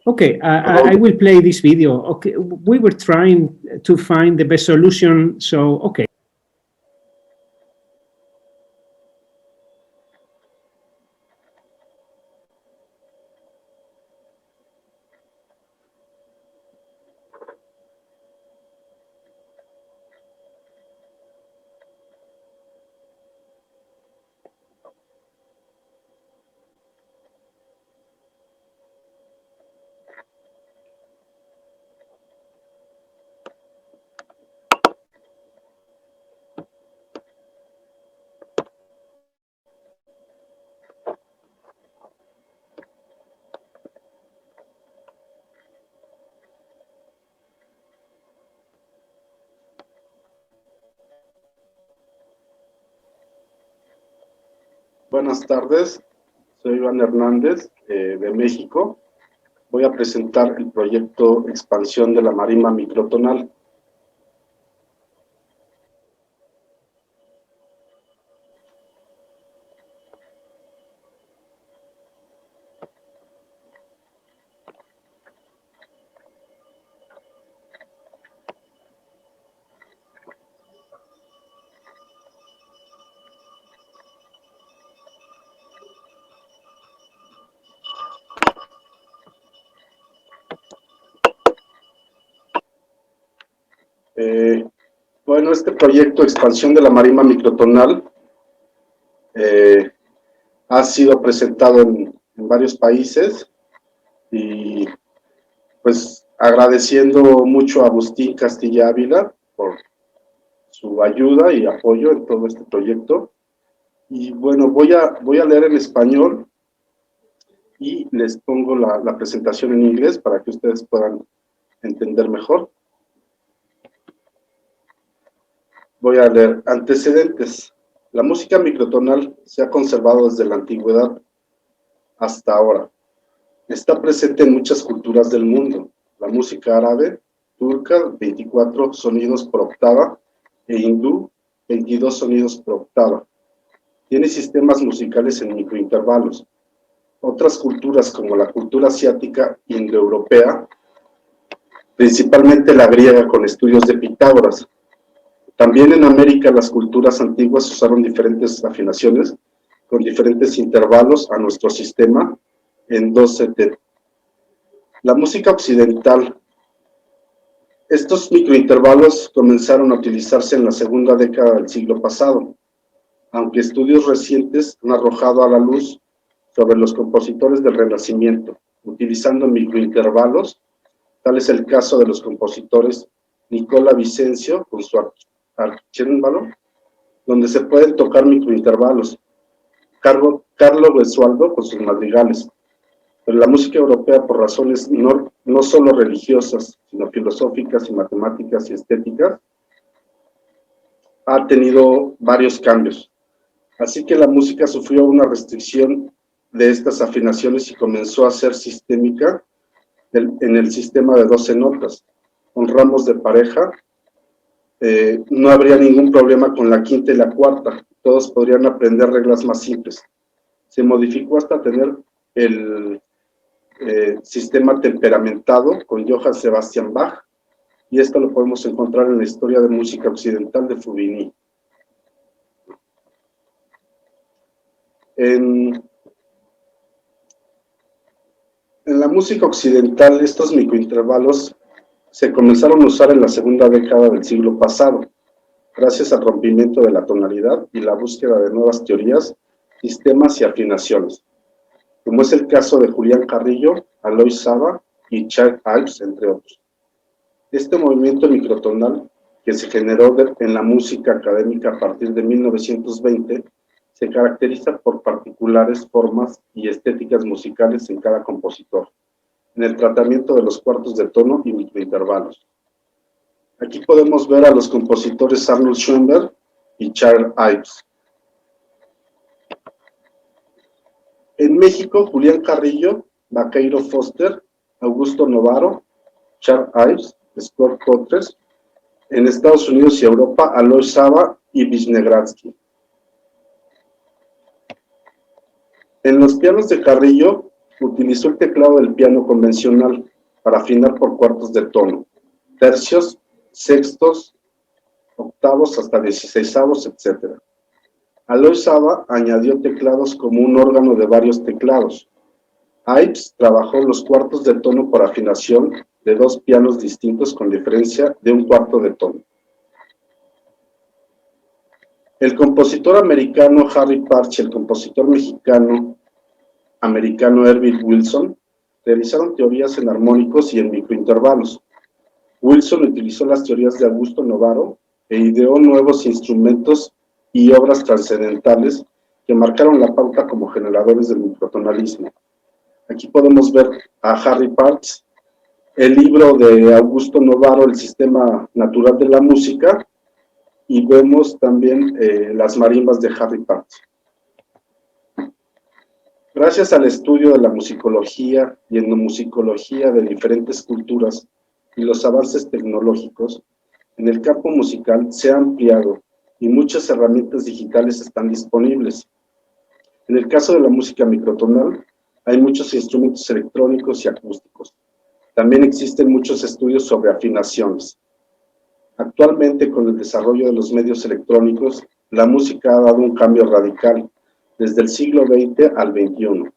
Okay, I will play this video. Okay, we were trying to find the best solution, so okay. Buenas tardes, soy Iván Hernández de México. Voy a presentar el proyecto Expansión de la Marimba Microtonal. Bueno, este proyecto Expansión de la Marimba Microtonal ha sido presentado en varios países y pues agradeciendo mucho a Agustín Castilla Ávila por su ayuda y apoyo en todo este proyecto. Y bueno, voy a leer en español y les pongo la presentación en inglés para que ustedes puedan entender mejor. Voy a leer antecedentes. La música microtonal se ha conservado desde la antigüedad hasta ahora. Está presente en muchas culturas del mundo. La música árabe, turca, 24 sonidos por octava, e hindú, 22 sonidos por octava. Tiene sistemas musicales en microintervalos. Otras culturas, como la cultura asiática indoeuropea, principalmente la griega con estudios de Pitágoras. También en América las culturas antiguas usaron diferentes afinaciones con diferentes intervalos a nuestro sistema en 12 La música occidental. Estos microintervalos comenzaron a utilizarse en la segunda década del siglo pasado, aunque estudios recientes han arrojado a la luz sobre los compositores del Renacimiento, utilizando microintervalos. Tal es el caso de los compositores Nicola Vicencio con su archémbalo, donde se pueden tocar microintervalos, Carlo Gesualdo con sus madrigales. Pero la música europea, por razones no solo religiosas, sino filosóficas y matemáticas y estéticas, ha tenido varios cambios. Así que la música sufrió una restricción de estas afinaciones y comenzó a ser sistémica en el sistema de 12 notas. Con ramos de pareja, no habría ningún problema con la quinta y la cuarta. Todos podrían aprender reglas más simples. Se modificó hasta tener el sistema temperamentado con Johann Sebastian Bach y esto lo podemos encontrar en la historia de música occidental de Fubini. En la música occidental, estos microintervalos se comenzaron a usar en la segunda década del siglo pasado, gracias al rompimiento de la tonalidad y la búsqueda de nuevas teorías, sistemas y afinaciones, como es el caso de Julián Carrillo, Alois Saba y Charles Ives, entre otros. Este movimiento microtonal, que se generó en la música académica a partir de 1920, se caracteriza por particulares formas y estéticas musicales en cada compositor, en el tratamiento de los cuartos de tono y microintervalos. Aquí podemos ver a los compositores Arnold Schoenberg y Charles Ives. En México, Julián Carrillo, Vaqueiro Foster, Augusto Novaro, Charles Ives, Scott Cotres. En Estados Unidos y Europa, Alois Saba y Wisniewski. En los pianos de Carrillo, utilizó el teclado del piano convencional para afinar por cuartos de tono, tercios, sextos, octavos hasta 16avos, etc. Alois Saba añadió teclados como un órgano de varios teclados. Ives trabajó los cuartos de tono por afinación de dos pianos distintos con diferencia de un cuarto de tono. El compositor americano Harry Parch y el compositor mexicano-americano Ervin Wilson realizaron teorías en armónicos y en microintervalos. Wilson utilizó las teorías de Augusto Novaro e ideó nuevos instrumentos y obras trascendentales que marcaron la pauta como generadores del microtonalismo. Aquí podemos ver a Harry Parch, el libro de Augusto Novaro, El sistema natural de la música, y vemos también las marimbas de Harry Parch. Gracias al estudio de la musicología y etnomusicología de diferentes culturas y los avances tecnológicos, en el campo musical se ha ampliado y muchas herramientas digitales están disponibles. En el caso de la música microtonal, hay muchos instrumentos electrónicos y acústicos. También existen muchos estudios sobre afinaciones. Actualmente, con el desarrollo de los medios electrónicos, la música ha dado un cambio radical desde el siglo XX al XXI,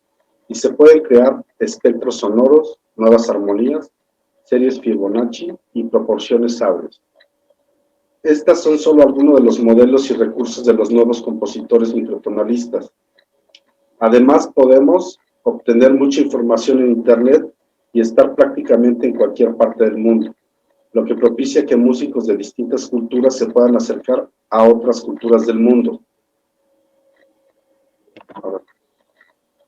y se pueden crear espectros sonoros, nuevas armonías, series Fibonacci y proporciones áureas. Estas son solo algunos de los modelos y recursos de los nuevos compositores microtonalistas. Además, podemos obtener mucha información en Internet y estar prácticamente en cualquier parte del mundo, lo que propicia que músicos de distintas culturas se puedan acercar a otras culturas del mundo. Ahora,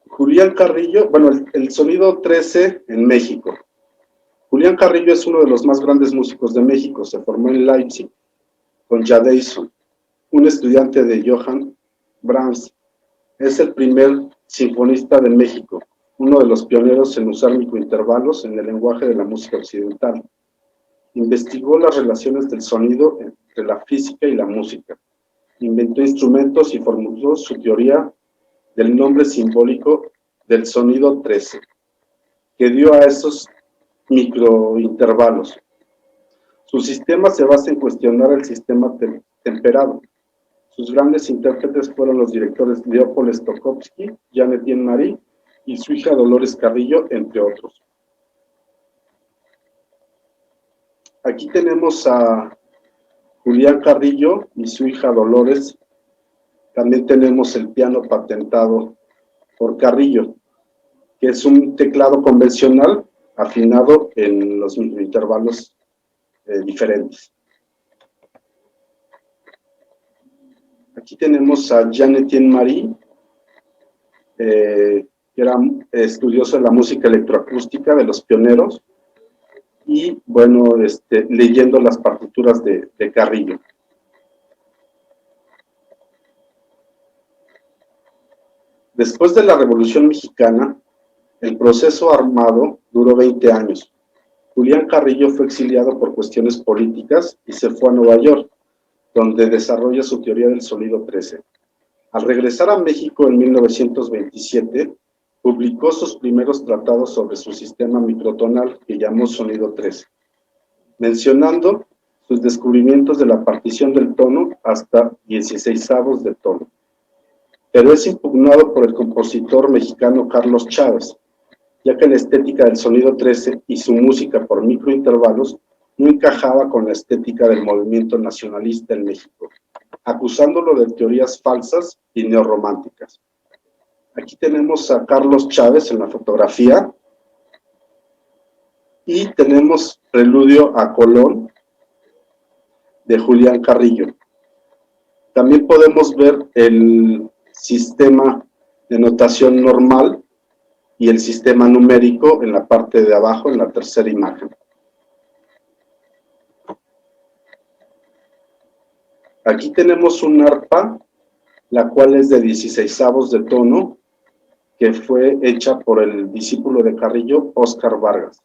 Julián Carrillo, bueno, el sonido 13 en México. Julián Carrillo es uno de los más grandes músicos de México. Se formó en Leipzig con Jadeison, un estudiante de Johann Brahms. Es el primer sinfonista de México, uno de los pioneros en usar microintervalos en el lenguaje de la música occidental. Investigó las relaciones del sonido entre la física y la música. Inventó instrumentos y formuló su teoría del nombre simbólico del sonido 13, que dio a esos microintervalos. Su sistema se basa en cuestionar el sistema temperado. Sus grandes intérpretes fueron los directores Leopold Stokowski, Janet Marie y su hija Dolores Carrillo, entre otros. Aquí tenemos a Julián Carrillo y su hija Dolores. También tenemos el piano patentado por Carrillo, que es un teclado convencional afinado en los microintervalos diferentes. Aquí tenemos a Janet Marie, que era estudioso de la música electroacústica de los pioneros, y bueno, leyendo las partituras de Carrillo. Después de la Revolución Mexicana, el proceso armado duró 20 años. Julián Carrillo fue exiliado por cuestiones políticas y se fue a Nueva York, donde desarrolla su teoría del sonido 13. Al regresar a México en 1927, publicó sus primeros tratados sobre su sistema microtonal, que llamó Sonido 13. mencionando sus descubrimientos de la partición del tono hasta 16avos de tono. Pero es impugnado por el compositor mexicano Carlos Chávez, ya que la estética del sonido 13 y su música por microintervalos no encajaba con la estética del movimiento nacionalista en México, acusándolo de teorías falsas y neorrománticas. Aquí tenemos a Carlos Chávez en la fotografía y tenemos Preludio a Colón de Julián Carrillo. También podemos ver el sistema de notación normal y el sistema numérico en la parte de abajo, en la tercera imagen. Aquí tenemos un arpa, la cual es de 16avos de tono, que fue hecha por el discípulo de Carrillo, Óscar Vargas.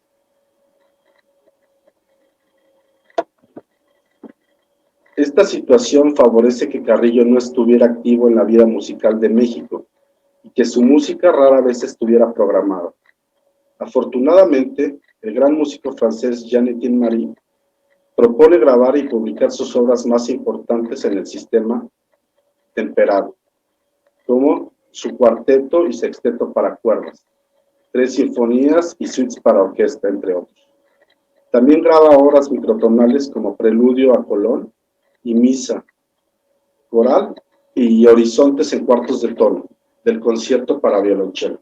Esta situación favorece que Carrillo no estuviera activo en la vida musical de México y que su música rara vez estuviera programada. Afortunadamente, el gran músico francés Jean-Étienne Marie propone grabar y publicar sus obras más importantes en el sistema temperado, como su cuarteto y sexteto para cuerdas, 3 sinfonías y suites para orquesta, entre otros. También graba obras microtonales como Preludio a Colón y Misa coral y Horizontes en cuartos de tono, del concierto para violonchelo.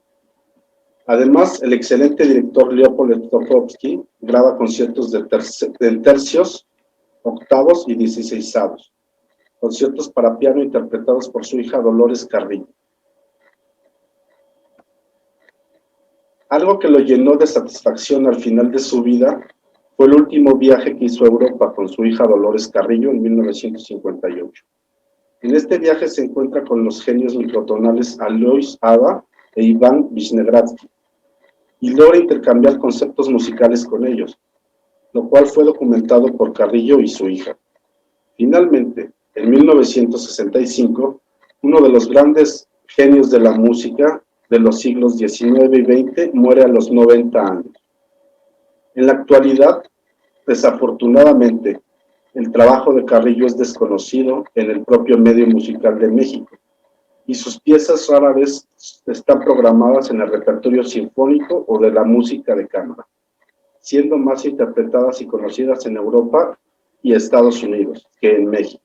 Además, el excelente director Leopold Stokowski graba conciertos de tercios, octavos y 16avos, conciertos para piano interpretados por su hija Dolores Carrillo. Algo que lo llenó de satisfacción al final de su vida fue el último viaje que hizo a Europa con su hija Dolores Carrillo en 1958. En este viaje se encuentra con los genios microtonales Alois Aba e Iván Vishnegradsky y logra intercambiar conceptos musicales con ellos, lo cual fue documentado por Carrillo y su hija. Finalmente, en 1965, uno de los grandes genios de la música de los siglos XIX y XX muere a los 90 años. En la actualidad, desafortunadamente, el trabajo de Carrillo es desconocido en el propio medio musical de México y sus piezas rara vez están programadas en el repertorio sinfónico o de la música de cámara, siendo más interpretadas y conocidas en Europa y Estados Unidos que en México.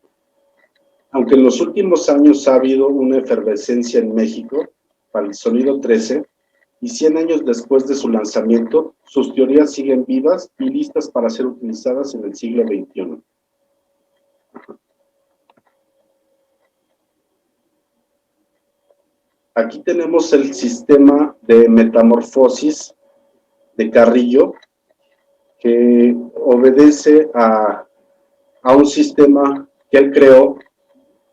Aunque en los últimos años ha habido una efervescencia en México para el sonido 13, y 100 años después de su lanzamiento, sus teorías siguen vivas y listas para ser utilizadas en el siglo XXI. Aquí tenemos el sistema de metamorfosis de Carrillo, que obedece a un sistema que él creó,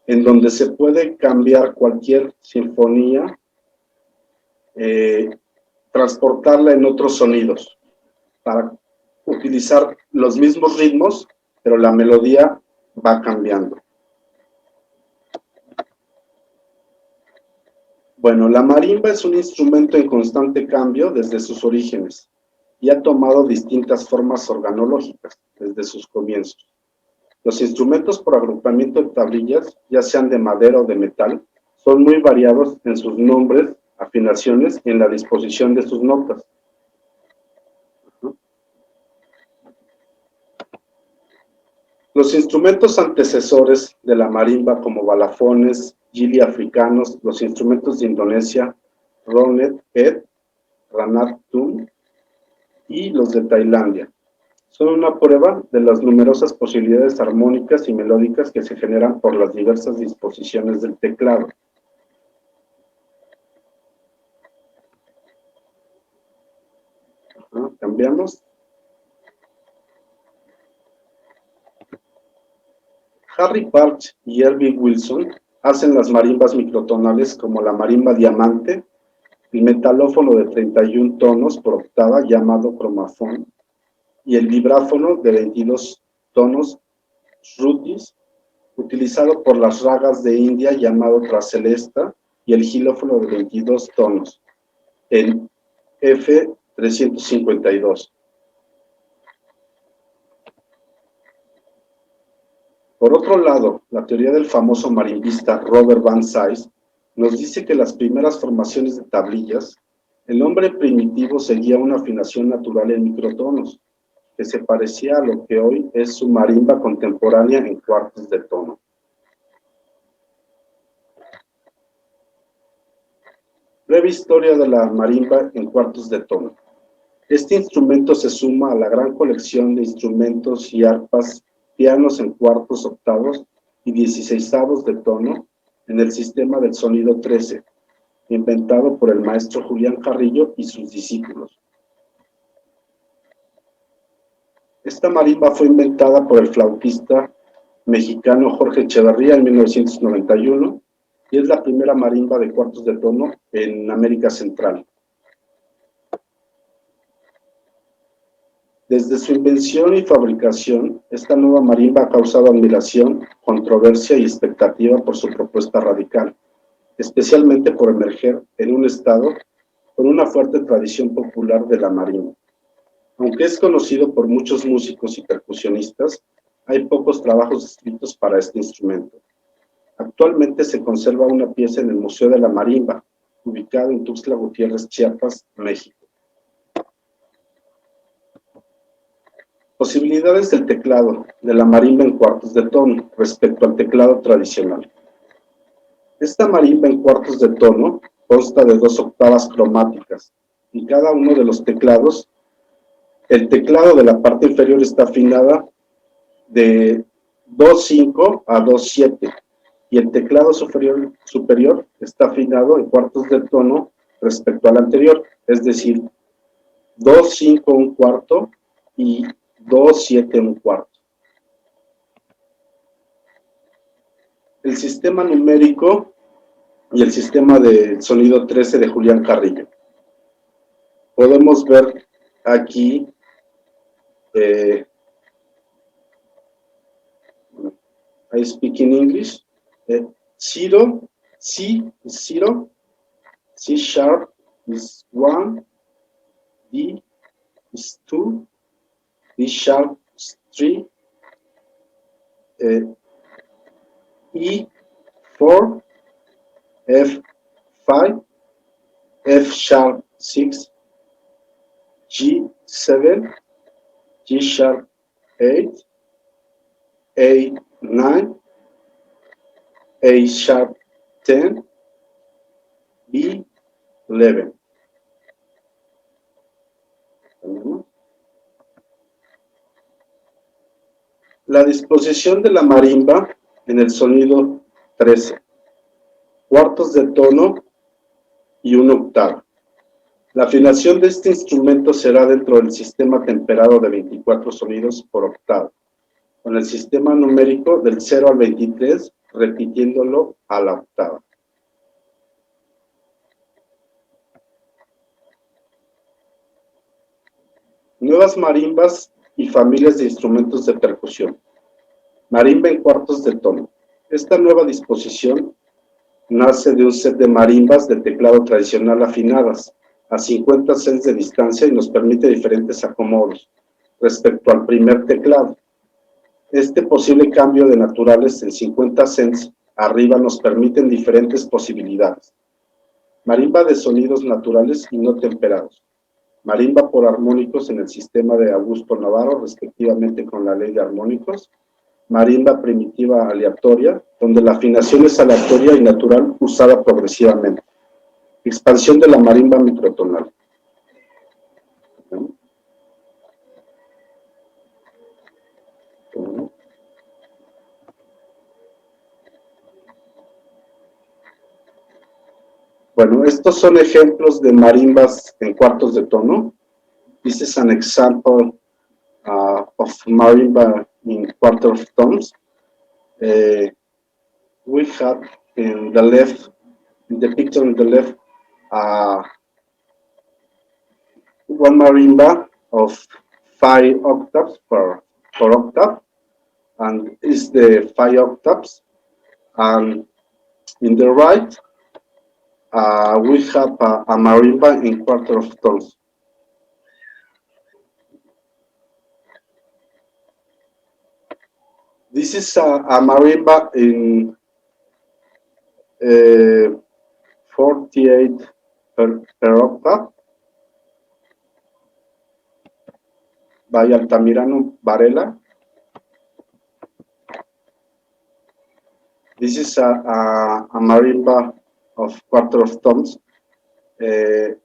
en donde se puede cambiar cualquier sinfonía, transportarla en otros sonidos, para utilizar los mismos ritmos, pero la melodía va cambiando. Bueno, la marimba es un instrumento en constante cambio desde sus orígenes y ha tomado distintas formas organológicas desde sus comienzos. Los instrumentos por agrupamiento de tablillas, ya sean de madera o de metal, son muy variados en sus nombres, afinaciones y en la disposición de sus notas. Los instrumentos antecesores de la marimba, como balafones, gili africanos, los instrumentos de Indonesia, ronet, ed, ranat tum, y los de Tailandia, son una prueba de las numerosas posibilidades armónicas y melódicas que se generan por las diversas disposiciones del teclado. Cambiamos. Harry Parch y Herbie Wilson hacen las marimbas microtonales como la marimba diamante, el metalófono de 31 tonos por octava llamado cromafón y el vibráfono de 22 tonos shrutis, utilizado por las ragas de India llamado tracelesta, y el xilófono de 22 tonos, en F352. Por otro lado, la teoría del famoso marimbista Robert Van Cise nos dice que las primeras formaciones de tablillas, el hombre primitivo seguía una afinación natural en microtonos, que se parecía a lo que hoy es su marimba contemporánea en cuartos de tono. Breve historia de la marimba en cuartos de tono. Este instrumento se suma a la gran colección de instrumentos y arpas, pianos en cuartos, octavos y dieciseisavos de tono en el sistema del sonido 13, inventado por el maestro Julián Carrillo y sus discípulos. Esta marimba fue inventada por el flautista mexicano Jorge Echeverría en 1991 y es la primera marimba de cuartos de tono en América Central. Desde su invención y fabricación, esta nueva marimba ha causado admiración, controversia y expectativa por su propuesta radical, especialmente por emerger en un estado con una fuerte tradición popular de la marimba. Aunque es conocido por muchos músicos y percusionistas, hay pocos trabajos escritos para este instrumento. Actualmente se conserva una pieza en el Museo de la Marimba, ubicado en Tuxtla Gutiérrez, Chiapas, México. Posibilidades del teclado de la marimba en cuartos de tono respecto al teclado tradicional. Esta marimba en cuartos de tono consta de 2 octavas cromáticas y cada uno de los teclados, el teclado de la parte inferior está afinada de 2.5 a 2.7 y el teclado superior está afinado en cuartos de tono respecto al anterior, es decir, 2.5 un cuarto y 2.7 un cuarto. El sistema numérico y el sistema de sonido 13 de Julián Carrillo. Podemos ver aquí I speak in English. 0, C is 0, C sharp is 1, D is 2, D sharp is 3, E 4, F 5, F sharp 6, G 7, G sharp 8, A 9, A sharp 10, B 11. La disposición de la marimba en el sonido 13, cuartos de tono y una octava. La afinación de este instrumento será dentro del sistema temperado de 24 sonidos por octava, con el sistema numérico del 0 al 23, repitiéndolo a la octava. Nuevas marimbas y familias de instrumentos de percusión. Marimba en cuartos de tono. Esta nueva disposición nace de un set de marimbas de teclado tradicional afinadas a 50 cents de distancia y nos permite diferentes acomodos respecto al primer teclado. Este posible cambio de naturales en 50 cents arriba nos permiten diferentes posibilidades. Marimba de sonidos naturales y no temperados. Marimba por armónicos en el sistema de Augusto Navarro, respectivamente con la ley de armónicos. Marimba primitiva aleatoria, donde la afinación es aleatoria y natural usada progresivamente. Expansión de la marimba microtonal. Bueno, estos son ejemplos de marimbas en cuartos de tono. This is an example of marimba in quarter of tones. We have in the left, in the picture on the left, one marimba of 5 octaves per octave, and is the 5 octaves. And in the right, we have a marimba in quarter of tones. This is a marimba in 48 per octave by Altamirano Varela. This is a marimba of quarter of tones. In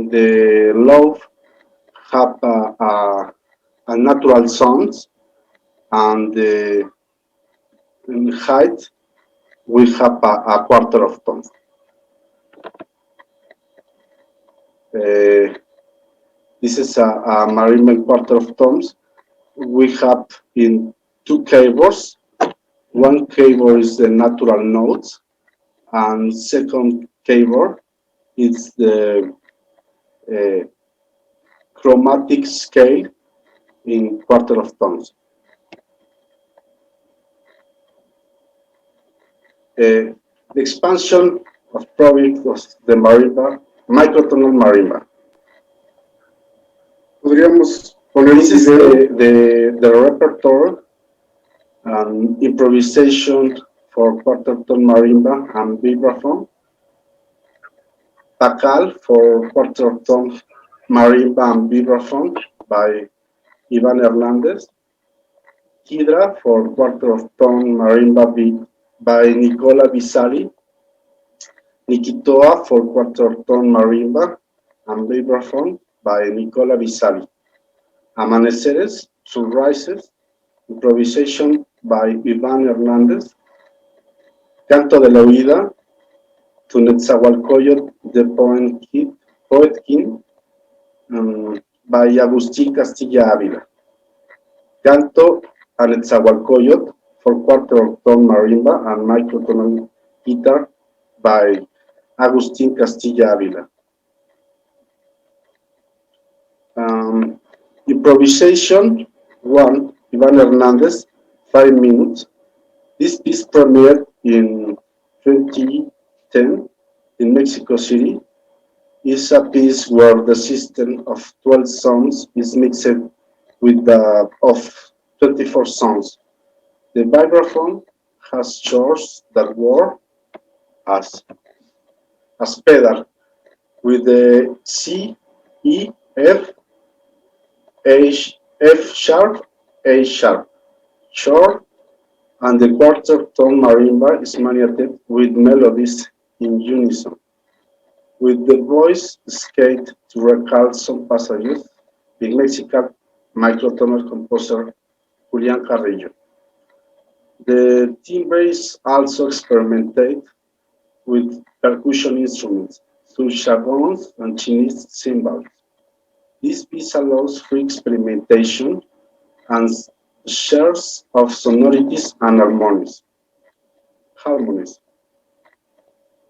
the low have a natural sounds, and in height we have a quarter of tone. This is a marimba quarter of tones. We have in two keyboards. One keyboard is the natural notes, and second keyboard is the chromatic scale in quarter of tones. The expansion of project was the marimba, microtonal marimba. Podríamos poner This is the repertoire and improvisation for quarter tone marimba and vibraphone. Tacal for quarter tone marimba and vibraphone by Iván Hernández. Hydra for quarter tone marimba by Nicola Bisali. Nikitoa for quarter tone marimba and vibraphone by Nicola Bisali. Amaneceres, Sunrises, improvisation by Iván Hernández. Canto de la Oída, to Netzahualcoyot, the Poet King, by Agustín Castilla Ávila. Canto a Netzahualcoyot for quarter tone marimba and microtonal guitar by Agustín Castilla Ávila. Improvisation 1, Iván Hernández, 5 minutes. This piece premiered in 2010 in Mexico City. Is a piece where the system of 12 songs is mixed with the of 24 songs. The vibraphone has chords that work as pedal with the C, E, F, F sharp, A sharp, short, and the quarter tone marimba is maniated with melodies in unison. With the voice skate to recall some passages, the Mexican microtonal composer Julián Carrillo. The timbre is also experimented with percussion instruments, such as gongs and Chinese cymbals. This piece allows free experimentation and shares of sonorities and harmonies.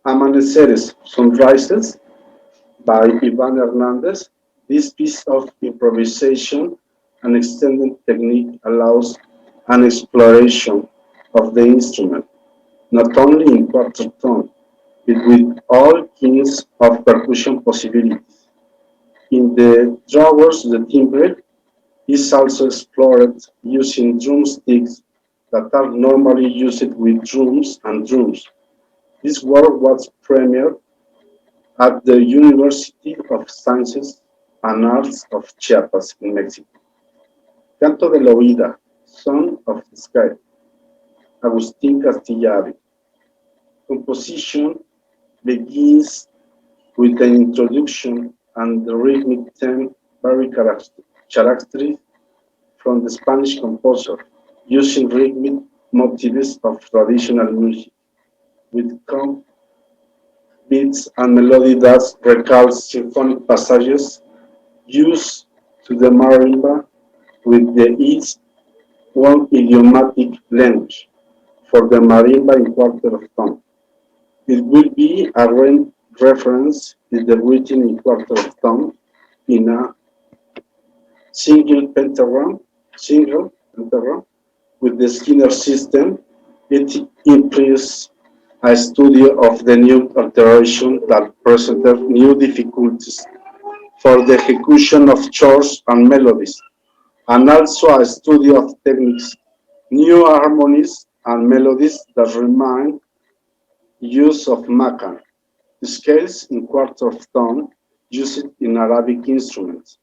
Amaneceres, Sunrises by Iván Hernández. This piece of improvisation and extended technique allows an exploration of the instrument, not only in quarter tone, but with all kinds of percussion possibilities. In the drawers, the timbre is also explored using drumsticks that are normally used with drums and drums. This work was premiered at the University of Sciences and Arts of Chiapas in Mexico. Canto de la Oída, Song of the Sky, Agustín Castilla Ávila. Composition begins with an introduction and the rhythmic theme very characteristic from the Spanish composer, using rhythmic motifs of traditional music, with beats and melody that recalls symphonic passages used to the marimba with the ease one idiomatic language for the marimba in quarter of tone. It will be a reference is the written in quarter of tone in a single pentagram with the Skinner system. It implies a study of the new alteration that presented new difficulties for the execution of chords and melodies, and also a study of techniques new harmonies and melodies that remind use of makan, scales in quarter of tone used in Arabic instruments.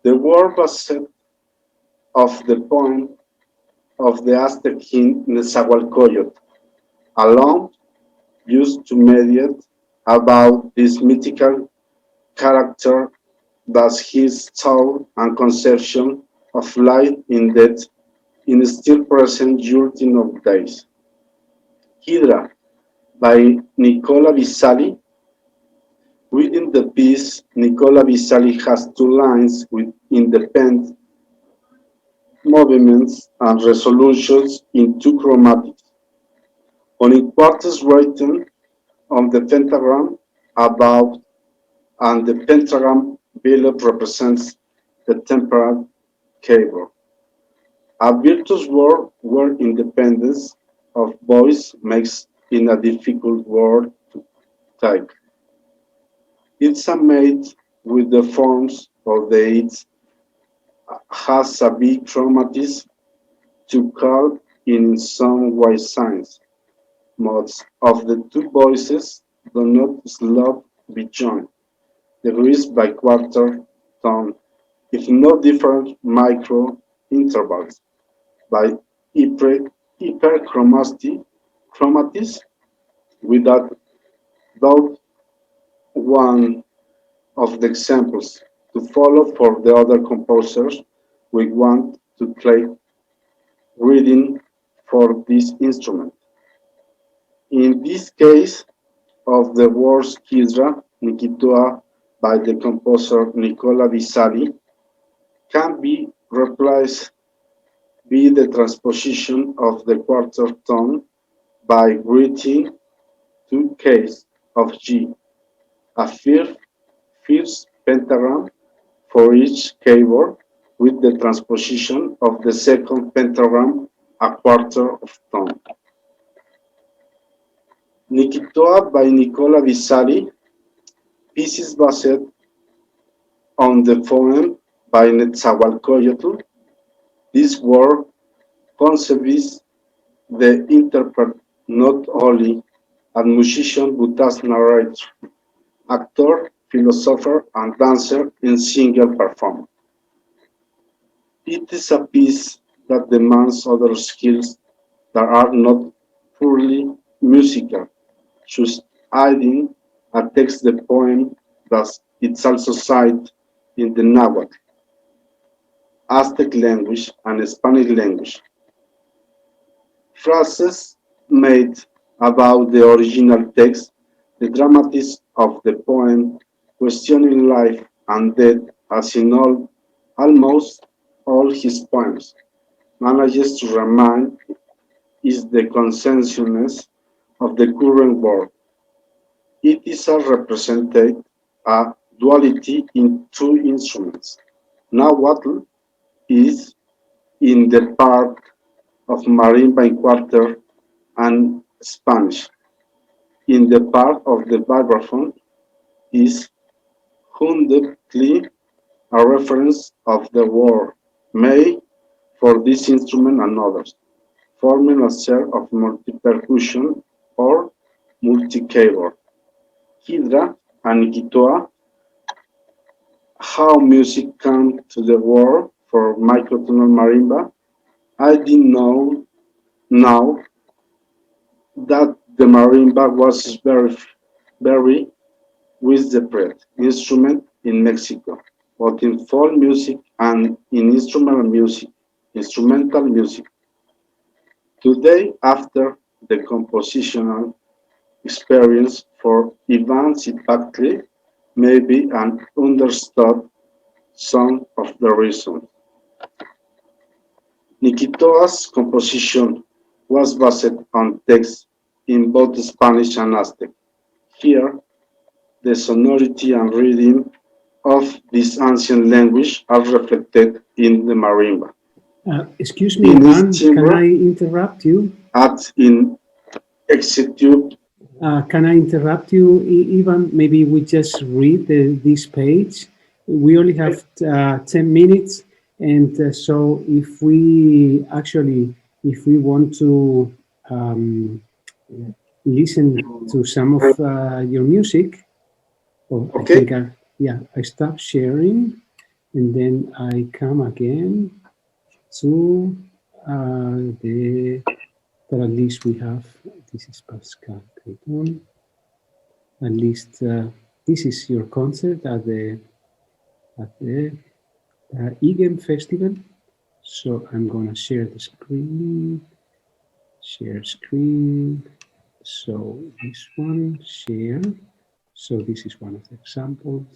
The word was set of the poem of the Aztec king Nezahualcóyotl, alone used to mediate about this mythical character, thus his soul and conception of life in death in still present European of days. Hydra by Nicola Visali. Within the piece, Nicola Visali has two lines with independent movements and resolutions in two chromatics. On it, quarters written on the pentagram above, and the pentagram below represents the temporal keyboard. A virtuous word where independence of voice makes it a difficult word to type. It's made with the forms of the eights, has a big chromatism to call in some way signs. Modes of the two voices do not slowly be joined, degrees by quarter tone, if no different micro intervals, by hyperchromatis, without doubt one of the examples to follow for the other composers we want to play reading for this instrument. In this case of the words Hydra, Nikitoa by the composer Nicola Visali can be replaced by the transposition of the quarter tone by writing two Ks of G, a fifth pentagram for each keyboard with the transposition of the second pentagram a quarter of tone. Nikitoa by Nicola Visali, pieces based on the poem by Nezahualcóyotl. This work conceives the interpret not only as musician but as narrator, actor, philosopher, and dancer in single performance. It is a piece that demands other skills that are not purely musical, just adding a text the poem that it's also cited in the Nahuatl, Aztec language, and Spanish language. Phrases made about the original text, the dramatism of the poem, questioning life and death as in almost all his poems, manages to remind is the consensus of the current world. It is a represented a duality in two instruments. Nahuatl is in the part of Marimba in quarter and Spanish. In the part of the vibraphone is undoubtedly a reference of the word made for this instrument and others, forming a set of multi-percussion or multi-keyboard. Hydra and Nikitoa, how music came to the world for microtonal marimba. I didn't know now that the marimba was very widespread instrument in Mexico, both in folk music and in instrumental music. Today, after the compositional experience for Iván Zipactli, may be an understood some of the reasons. Nikitoa's composition was based on text in both Spanish and Aztec. Here, the sonority and rhythm of this ancient language are reflected in the marimba. Excuse me, Iván, can I interrupt you? In execute. Can I interrupt you, Iván? Maybe we just read this page. We only have 10 minutes, and so if we actually if we want to listen to some of your music. Oh, Okay. I think I stop sharing, and then I come again to but at least we have, this is Pascal Creton. At least this is your concert at the IGEM Festival. So I'm gonna share the screen, share screen. So this one, share. So this is one of the examples.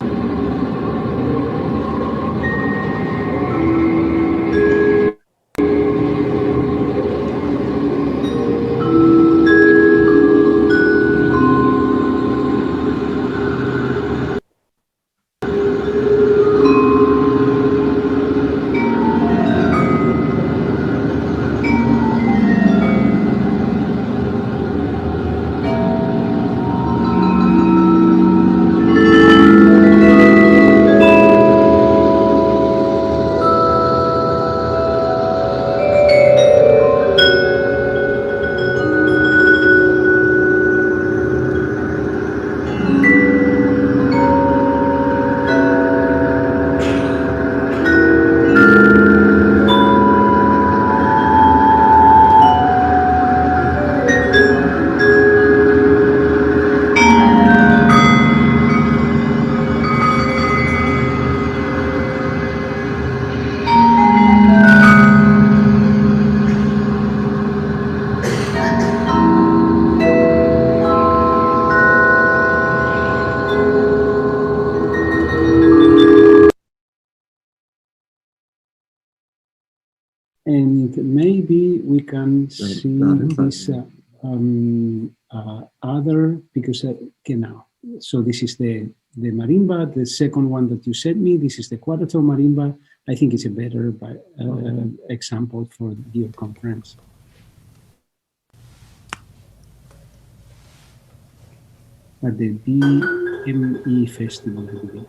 And maybe we can see this other, because genau. So this is the marimba, the second one that you sent me. This is the quarter marimba. I think it's a better example for your conference. At the BME Festival.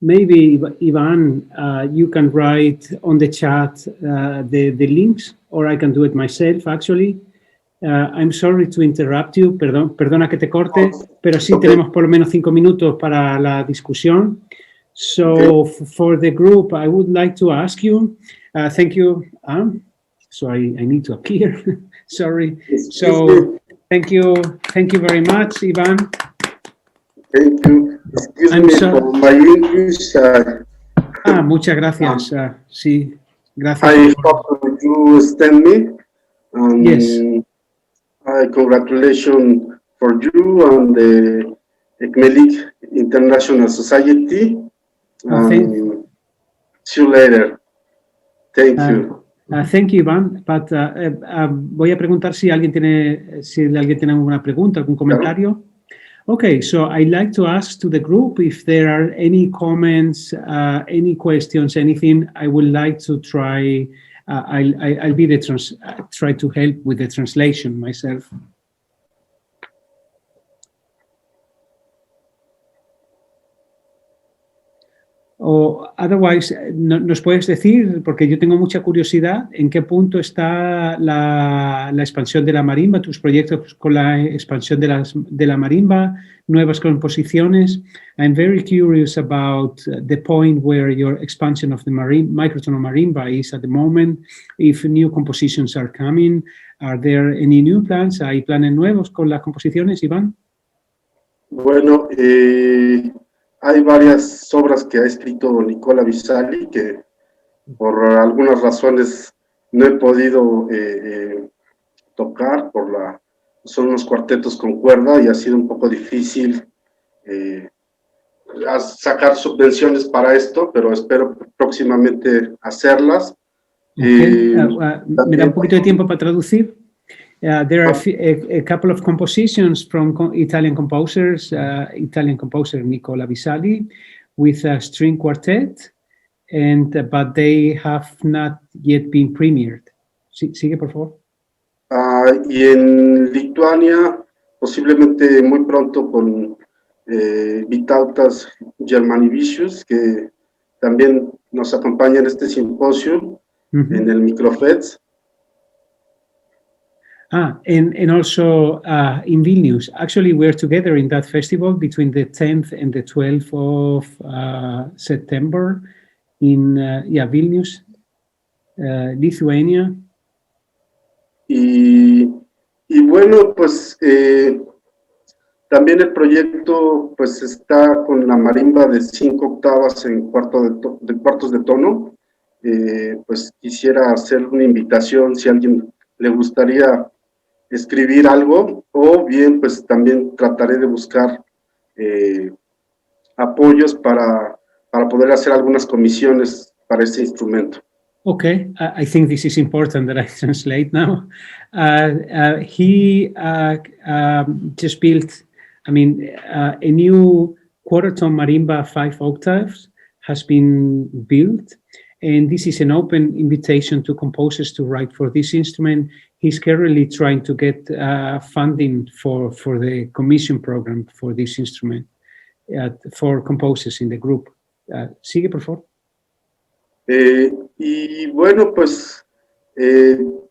maybe Iván, you can write on the chat the links, or I can do it myself, actually. I'm sorry to interrupt you, perdona que te corte, pero sí tenemos por lo menos 5 minutos para la discusión. So for the group, I would like to ask you, thank you. So I need to appear, sorry. So thank you very much, Iván. Thank you. Excuse me for my English. Muchas gracias. Sí, gracias. I hope you understand me. Yes. Congratulations for you and the ECMELIC International Society. See you later. Thank you. Thank you, Iván. But voy a preguntar si alguien tiene alguna pregunta, algún comentario. Okay, so I'd like to ask to the group if there are any comments, any questions, anything. I would like to try. I'll be try to help with the translation myself. O otherwise, ¿nos puedes decir, porque yo tengo mucha curiosidad, en qué punto está la expansión de la marimba, tus proyectos con la expansión de la marimba, nuevas composiciones? I'm very curious about the point where your expansion of the microtonal marimba is at the moment, if new compositions are coming. Are there any new plans? ¿Hay planes nuevos con las composiciones, Iván? Bueno, hay varias obras que ha escrito Nicola Visali que por algunas razones no he podido tocar, son unos cuartetos con cuerda y ha sido un poco difícil sacar subvenciones para esto, pero espero próximamente hacerlas. Okay. ¿Me da un poquito de tiempo para traducir? There are a couple of compositions from Italian composer Nicola Visali with a string quartet, but they have not yet been premiered. Sigue, por favor. Y en Lituania, posiblemente muy pronto con Vitautas Germanivicius, que también nos acompaña en este Symposium, en el Microfeds. And also in Vilnius. Actually, we're together in that festival between the 10th and the 12th of September in Vilnius, Lithuania. Y bueno, pues también el proyecto pues está con la marimba de 5 octavas en cuartos de tono. Pues quisiera hacer una invitación si a alguien le gustaría escribir algo, o bien pues también trataré de buscar apoyos para poder hacer algunas comisiones para este instrumento. Okay, I think this is important that I translate now. He just built, a new quarter-tone marimba 5 octaves has been built, and this is an open invitation to composers to write for this instrument. He's currently trying to get funding for the commission program for this instrument for composers in the group. Sigue, por favor. Y bueno, pues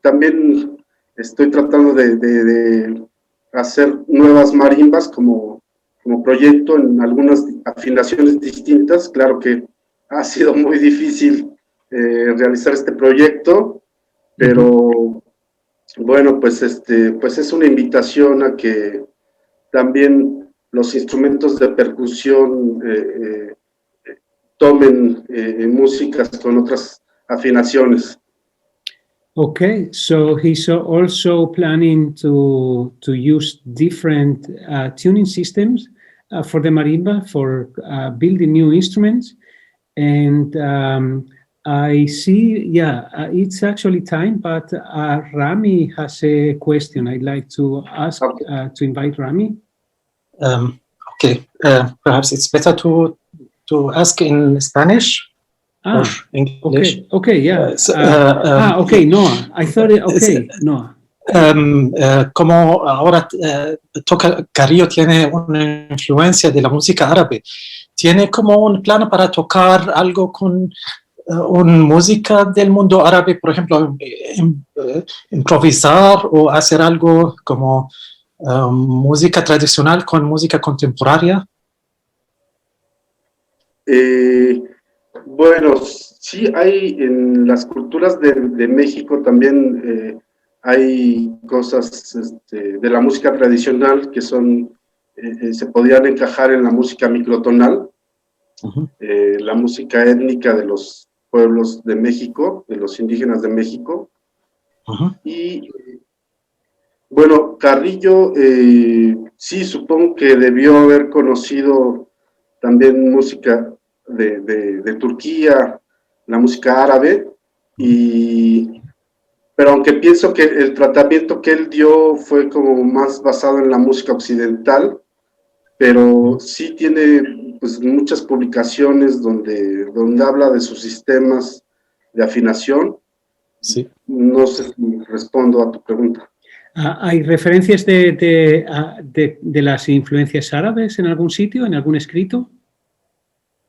también estoy tratando de hacer nuevas marimbas como proyecto en algunas afinaciones distintas. Claro que ha sido muy difícil realizar este proyecto, pero bueno, pues es una invitación a que también los instrumentos de percusión tomen músicas con otras afinaciones. Okay, so he's also planning to use different tuning systems for the marimba, for building new instruments. And I see, it's actually time, but Rami has a question I'd like to ask, to invite Rami. Okay, perhaps it's better to ask in Spanish or English. Okay, yeah. Okay, Noah. I thought it, okay, Noah. como ahora Carrillo tiene una influencia de la música árabe, ¿tiene como un plan para tocar algo con una música del mundo árabe, por ejemplo, improvisar o hacer algo como música tradicional con música contemporánea? Bueno, sí hay en las culturas de México también hay cosas de la música tradicional que son, se podrían encajar en la música microtonal, la música étnica de los pueblos de México, de los indígenas de México. Y bueno, Carrillo, sí, supongo que debió haber conocido también música de Turquía, la música árabe, pero aunque pienso que el tratamiento que él dio fue como más basado en la música occidental, pero sí tiene pues muchas publicaciones donde habla de sus sistemas de afinación. Sí. No sé si respondo a tu pregunta. ¿Hay referencias de las influencias árabes en algún sitio, en algún escrito?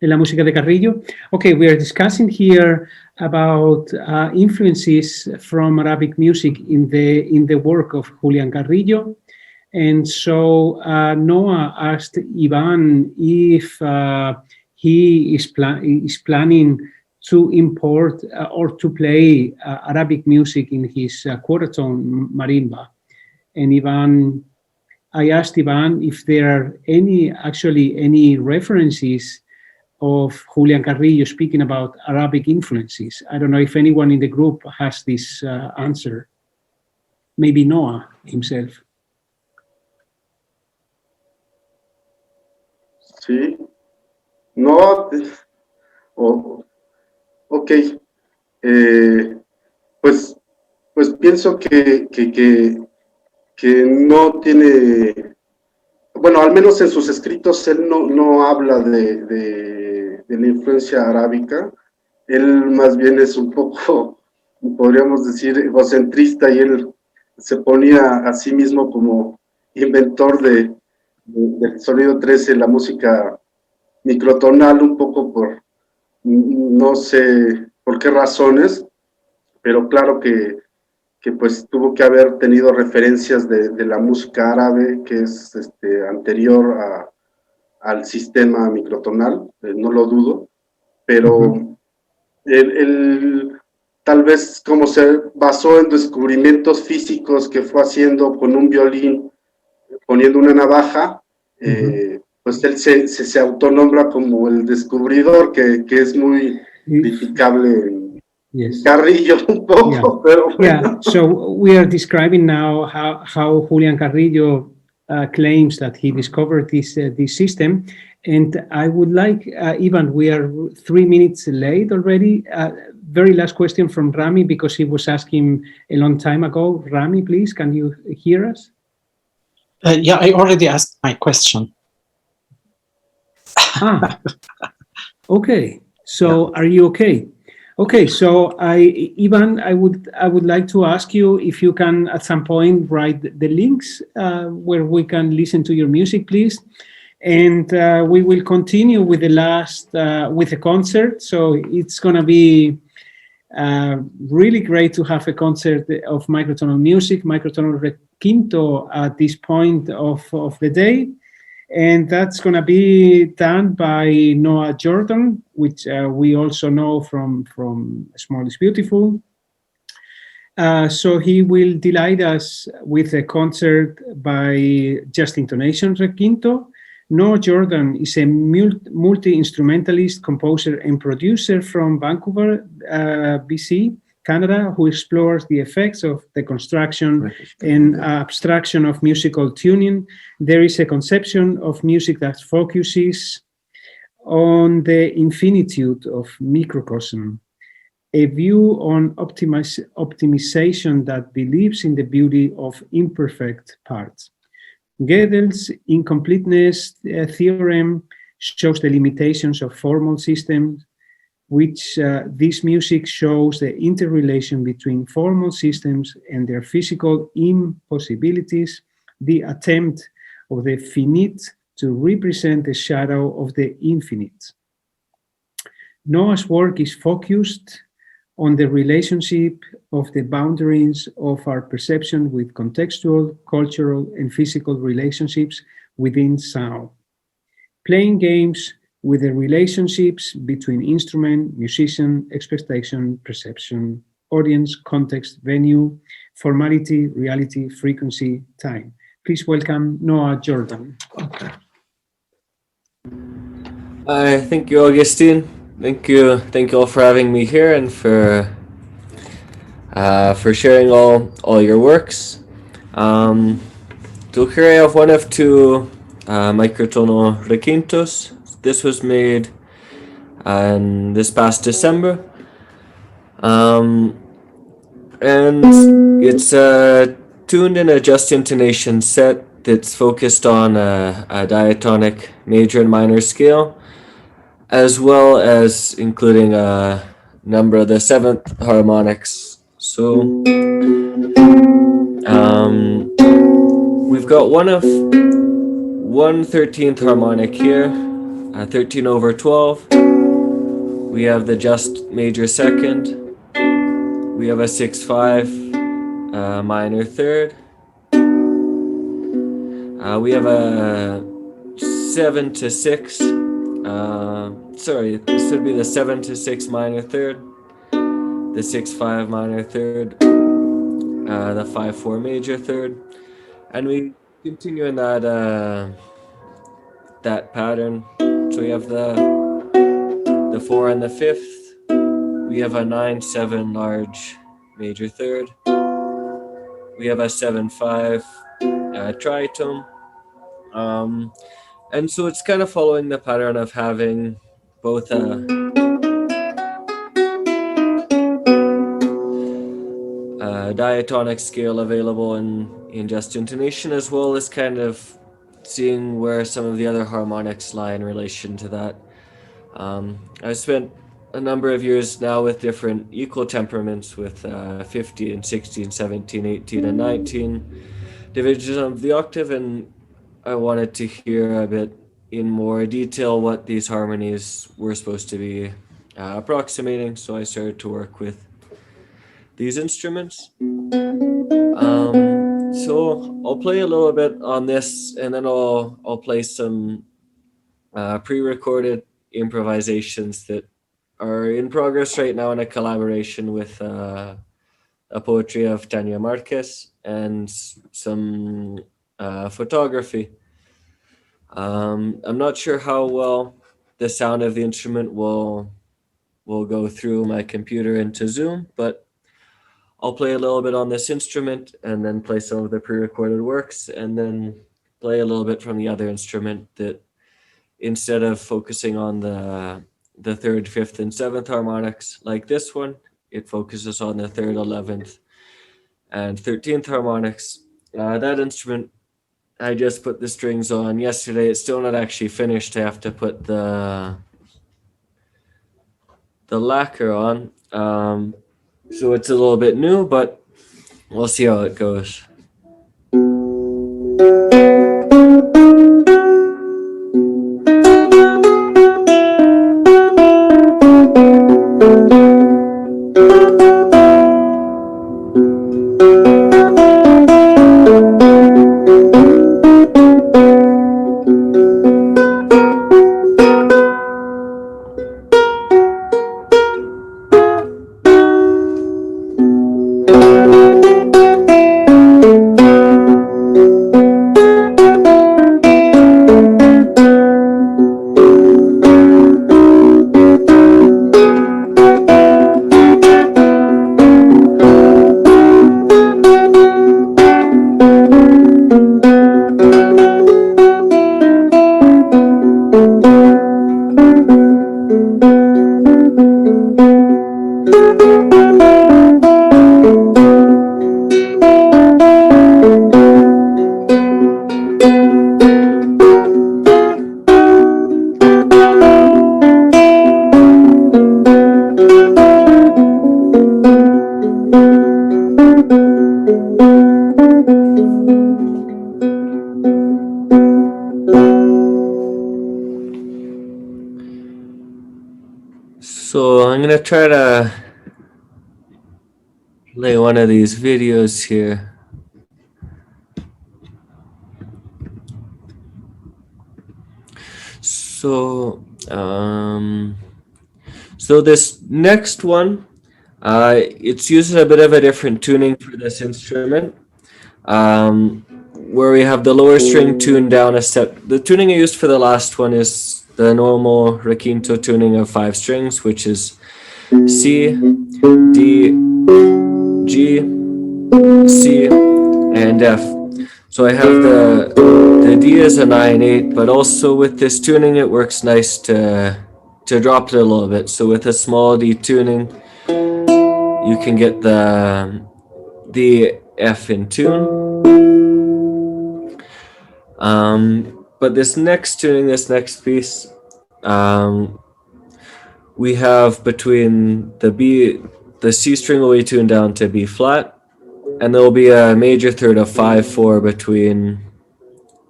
En la música de Carrillo? Okay, we are discussing here about influences from Arabic music in the work of Julián Carrillo. And so Noah asked Iván if he is planning to import or to play Arabic music in his quarter-tone marimba. And Iván, I asked Iván if there are any references of Julián Carrillo speaking about Arabic influences. I don't know if anyone in the group has this answer. Maybe Noah himself. Sí. No. Ok. Pues pienso que no tiene. Bueno, al menos en sus escritos él no habla de la influencia arábica. Él más bien es un poco, podríamos decir, egocentrista, y él se ponía a sí mismo como inventor del sonido 13, la música microtonal, un poco por, no sé por qué razones, pero claro que pues tuvo que haber tenido referencias de la música árabe, que es anterior al sistema microtonal, no lo dudo, pero él tal vez como se basó en descubrimientos físicos que fue haciendo con un violín, poniendo una navaja, pues él se autonombra como el descubridor, que es muy criticable. Yes. Carrillo un poco, yeah. pero bueno. Yeah, so we are describing now how Julián Carrillo claims that he discovered this system. And I would like, Iván, we are 3 minutes late already. Very last question from Rami, because he was asking a long time ago. Rami, please, can you hear us? Yeah, I already asked my question. Okay. So yeah. Are you okay? Okay, so Iván, I would like to ask you if you can at some point write the links where we can listen to your music, please. And we will continue with the last with the concert. So it's gonna be really great to have a concert of microtonal music, microtonal Requinto at this point of the day. And that's going to be done by Noah Jordan, which we also know from Small is Beautiful. So he will delight us with a concert by just Intonation Requinto. Noah Jordan is a multi-instrumentalist, composer, and producer from Vancouver, BC, Canada, who explores the effects of the construction and abstraction of musical tuning. There is a conception of music that focuses on the infinitude of microcosm, a view on optimization that believes in the beauty of imperfect parts. Gödel's incompleteness theorem shows the limitations of formal systems. which this music shows the interrelation between formal systems and their physical impossibilities, the attempt of the finite to represent the shadow of the infinite. Noah's work is focused on the relationship of the boundaries of our perception with contextual, cultural, and physical relationships within sound. Playing games with the relationships between instrument, musician, expectation, perception, audience, context, venue, formality, reality, frequency, time. Please welcome Noah Jordan. Okay. Hi, thank you, Augustine. Thank you all for having me here and for sharing all your works. So here I have one of two microtonal Requintos. This was made this past December, and it's tuned in a just intonation set that's focused on a diatonic major and minor scale, as well as including a number of the seventh harmonics. So we've got one 13th harmonic here, 13 over 12. We have the just major second. We have a 6/5 minor third. We have a 7/6. Sorry, this would be the 7/6 minor third, the 6/5 minor third, the 5/4 major third, and we continue in that pattern. So we have the 4 and the 5th. We have a 9/7 large major third. We have a 7/5 tritone. And so it's kind of following the pattern of having both a diatonic scale available in just intonation, as well as kind of seeing where some of the other harmonics lie in relation to that. I've spent a number of years now with different equal temperaments with 15, 16, 17, 18, and 19 divisions of the octave, and I wanted to hear a bit in more detail what these harmonies were supposed to be approximating, so I started to work with these instruments. So I'll play a little bit on this, and then I'll play some pre-recorded improvisations that are in progress right now in a collaboration with a poetry of Tanya Marquez and some photography. I'm not sure how well the sound of the instrument will go through my computer into Zoom, but I'll play a little bit on this instrument and then play some of the pre-recorded works, and then play a little bit from the other instrument that, instead of focusing on the 3rd, 5th, and 7th harmonics like this one, it focuses on the 3rd, 11th, and 13th harmonics. That instrument, I just put the strings on yesterday. It's still not actually finished. I have to put the lacquer on. So it's a little bit new, but we'll see how it goes. So I'm gonna try to play one of these videos here. So, so this next one, it's using a bit of a different tuning for this instrument, where we have the lower string tuned down a step. The tuning I used for the last one is the normal Requinto tuning of 5 strings, which is C, D, G, C, and F. So I have the D as a 9/8, but also with this tuning, it works nice to drop it a little bit. So with a small D tuning, you can get the F in tune. But this next tuning, this next piece, we have between the C string will be tuned down to B flat, and there will be a major third of 5/4 between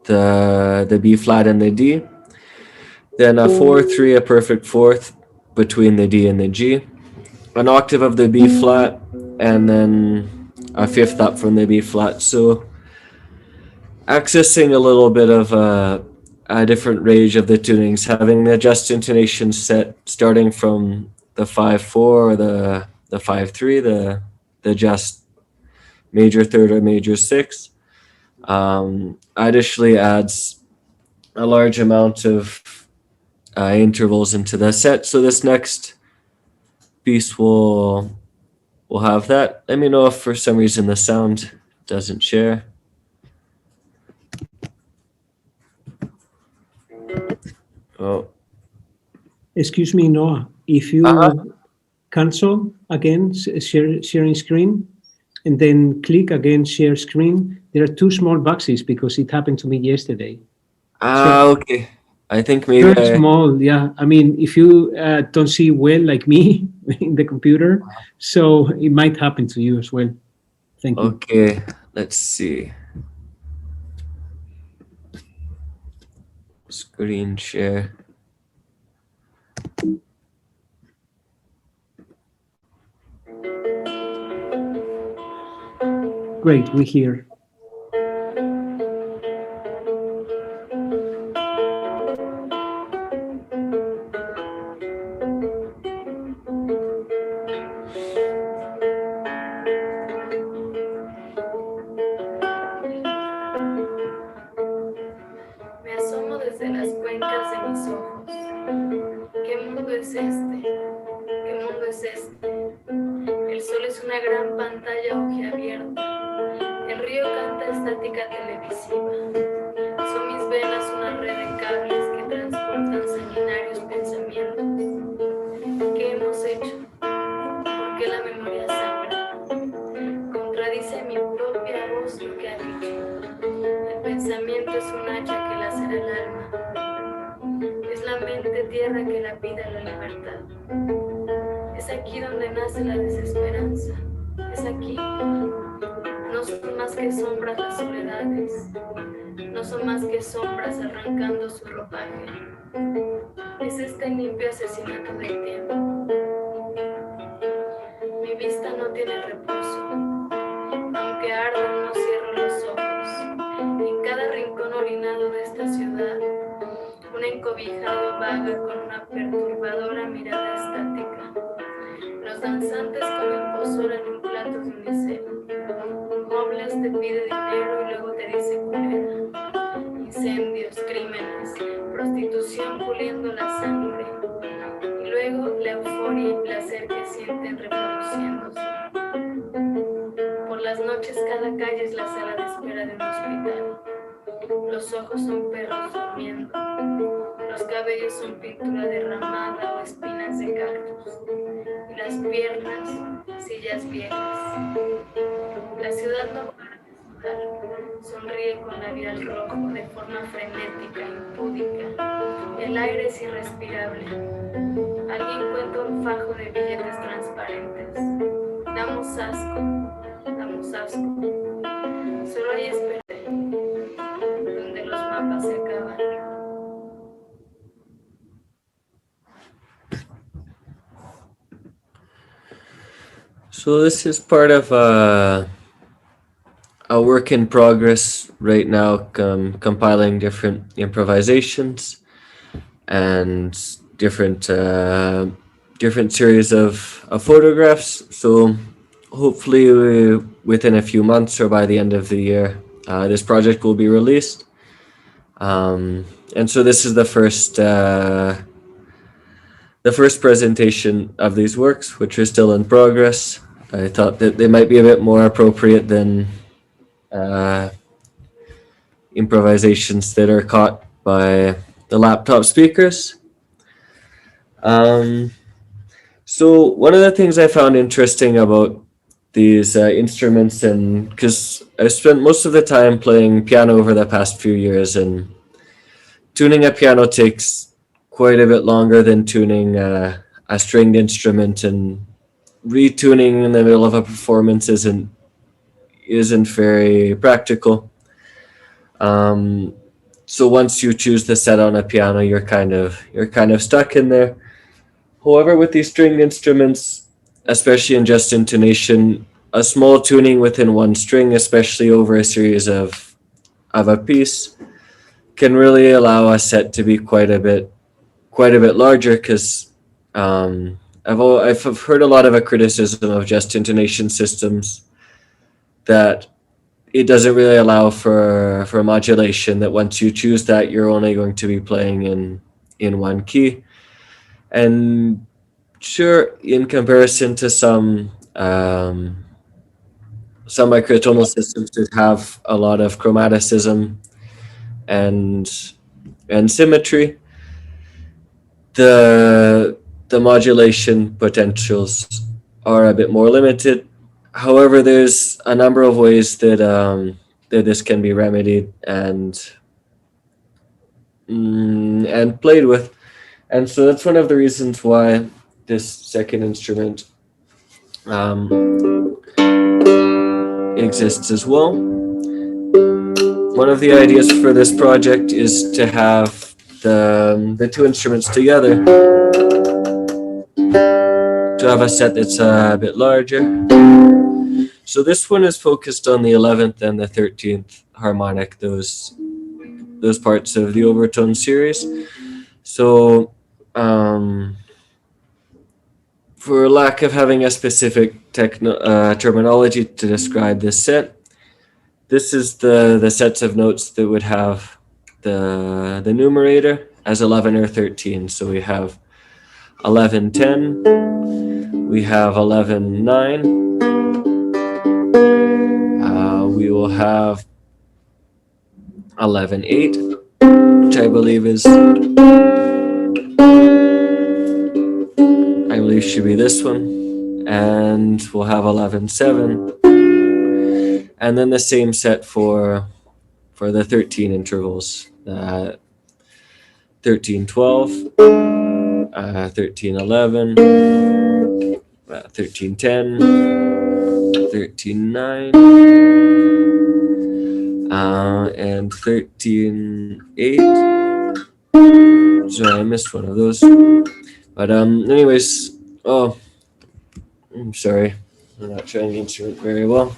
the B flat and the D. Then a 4/3, a perfect fourth between the D and the G. An octave of the B flat, and then a fifth up from the B flat. So accessing a little bit of a different range of the tunings, having the just intonation set starting from the 5/4 or the 5/3, the just major third or major sixth, additionally adds a large amount of intervals into the set. So this next piece will have that. Let me know if for some reason the sound doesn't share. Oh. Excuse me, Noah. If you cancel again sharing screen, and then click again share screen, there are 2 small boxes because it happened to me yesterday. Okay. I think maybe very small. Yeah. I mean, if you don't see well like me in the computer, so it might happen to you as well. Thank you. Okay. Let's see. Screen share. Great, we hear. Me asomo desde las cuencas de mis ojos. ¿Qué mundo es este? ¿Qué mundo es este? El sol es una gran pantalla hojiabierta. El río canta estática televisiva. Son mis venas una red de cables que transportan sanguinarios pensamientos. ¿Qué hemos hecho? ¿Por qué la memoria sangra? Contradice mi propia voz lo que ha dicho. El pensamiento es un hacha que lacera el alma. Es la mente tierra que la pide a la libertad. Es aquí donde nace la desesperanza. Es aquí. No son más que sombras las soledades. No son más que sombras arrancando su ropaje. Es este limpio asesinato del tiempo. Mi vista no tiene reposo. Aunque ardan, no cierro los ojos. En cada rincón orinado de esta ciudad, un encobijado vaga con una perturbadora mirada estática. Los danzantes comen pozole en un plato de unicel. Mobles te pide dinero y luego te dice culera. Incendios, crímenes, prostitución puliendo la sangre. Y luego la euforia y placer que sienten reproduciéndose. Por las noches cada calle es la sala de espera de un hospital. Los ojos son perros durmiendo. Los cabellos son pintura derramada o espinas de cactus. Y las piernas, sillas viejas. La ciudad no para de sudar. Sonríe con labial rojo de forma frenética, impúdica. El aire es irrespirable. Alguien cuenta un fajo de billetes transparentes. Damos asco, damos asco. Solo hay esperanza donde los mapas se acaban. So this is part of a work in progress right now, compiling different improvisations and different series of photographs. So hopefully within a few months or by the end of the year, this project will be released. And so this is the first presentation of these works, which are still in progress. I thought that they might be a bit more appropriate than improvisations that are caught by the laptop speakers. So one of the things I found interesting about these instruments, and because I've spent most of the time playing piano over the past few years, and tuning a piano takes quite a bit longer than tuning a stringed instrument, and retuning in the middle of a performance isn't very practical. So once you choose the set on a piano, you're kind of stuck in there. However, with these stringed instruments, especially in just intonation, a small tuning within one string, especially over a series of a piece, can really allow a set to be quite a bit larger. Because I've heard a lot of a criticism of just intonation systems that it doesn't really allow for modulation. That once you choose that, you're only going to be playing in one key. And sure, in comparison to some microtonal systems that have a lot of chromaticism and symmetry, the modulation potentials are a bit more limited. However, there's a number of ways that this can be remedied and played with. And so that's one of the reasons why this second instrument exists as well. One of the ideas for this project is to have the two instruments together, to have a set that's a bit larger. So this one is focused on the 11th and the 13th harmonic, those parts of the overtone series. So for lack of having a specific terminology to describe this set, this is the sets of notes that would have the numerator as 11 or 13. So we have 11-10, we have 11-9, we will have 11-8, which I believe should be this one, and we'll have 11-7, and then the same set for the 13 intervals, 13-12, 13-11, 13-10, 13-9, and 13-8. Sorry, I missed one of those. But anyways, I'm sorry, I'm not trying the instrument very well.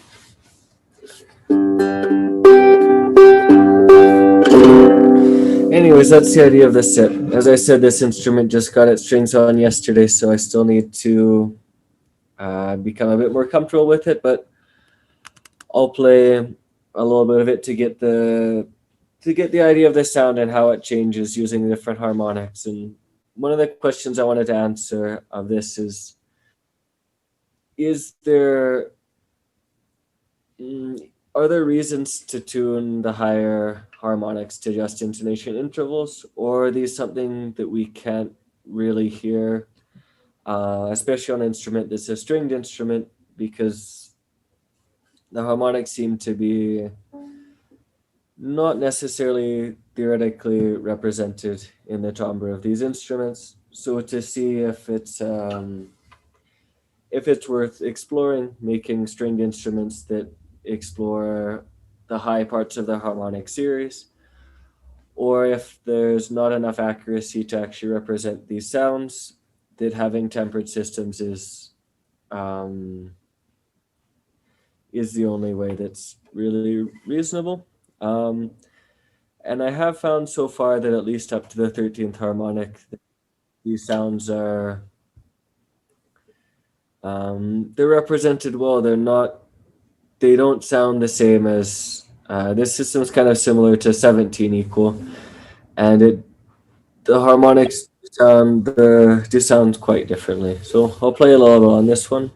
Anyways, that's the idea of this set. As I said, this instrument just got its strings on yesterday, so I still need to become a bit more comfortable with it, but I'll play a little bit of it to get the idea of the sound and how it changes using the different harmonics. And one of the questions I wanted to answer of this is are there reasons to tune the higher harmonics to just intonation intervals, or are these something that we can't really hear, especially on an instrument that's a stringed instrument, because the harmonics seem to be not necessarily theoretically represented in the timbre of these instruments. So to see if it's worth exploring, making stringed instruments that explore the high parts of the harmonic series, or if there's not enough accuracy to actually represent these sounds, that having tempered systems is is the only way that's really reasonable. And I have found so far that at least up to the 13th harmonic, these sounds are they're represented well. They don't sound the same as this system's kind of similar to 17 equal, and the harmonics do sound quite differently. So I'll play a little bit on this one.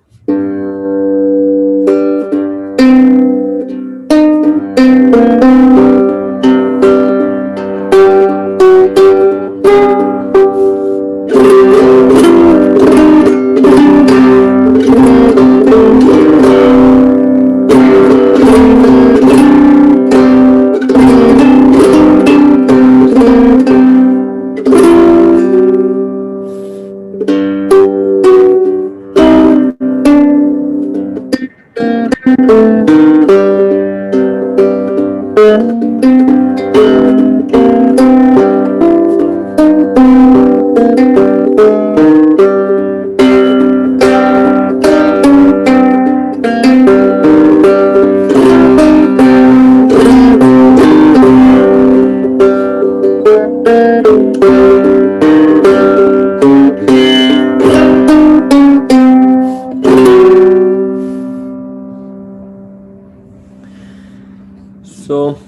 So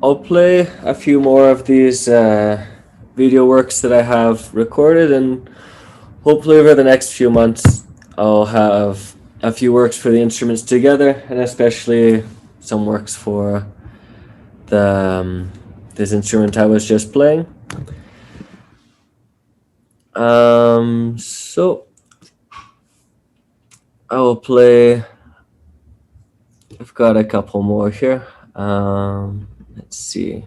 I'll play a few more of these video works that I have recorded, and hopefully over the next few months I'll have a few works for the instruments together, and especially some works for the this instrument I was just playing. So I will play. I've got a couple more here. Let's see.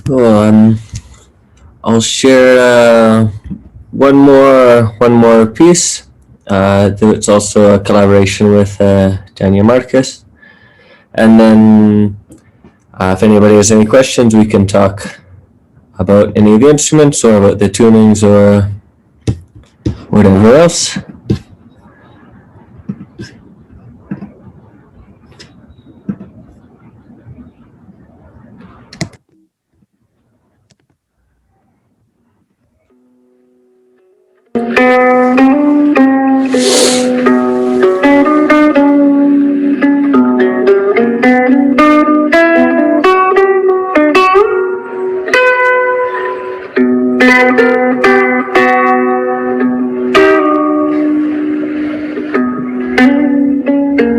Cool. I'll share one more piece. It's also a collaboration with Daniel Marcus. And then if anybody has any questions, we can talk about any of the instruments or about the tunings or whatever else.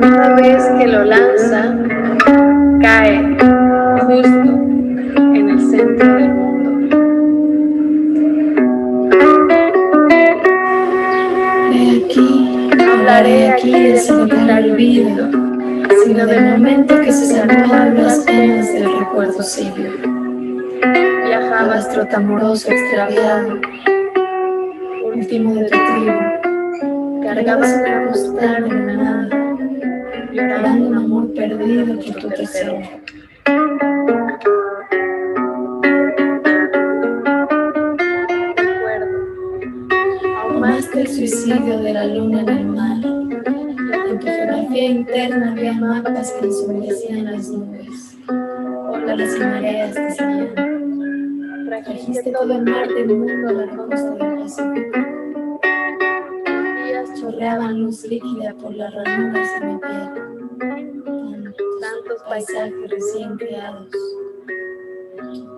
Cada vez que lo lanza, cae justo en el centro del mundo. No hablaré aquí de soportar el olvido, sino del momento que se salvó de las penas del recuerdo siglo. Viajabas Trotamoroso extraviado, último de tu tribu, cargabas una postal de la nada, llorando un amor perdido por tu tesoro. Más que el suicidio de la luna en el mar, en tu geografía interna había mapas que ensombrecían las nubes, olas y mareas que seguían. Trajiste todo el mar del mundo a la costa del Pacífico. Días chorreaban luz líquida por las ranuras de mi piel. Tantos paisajes recién creados.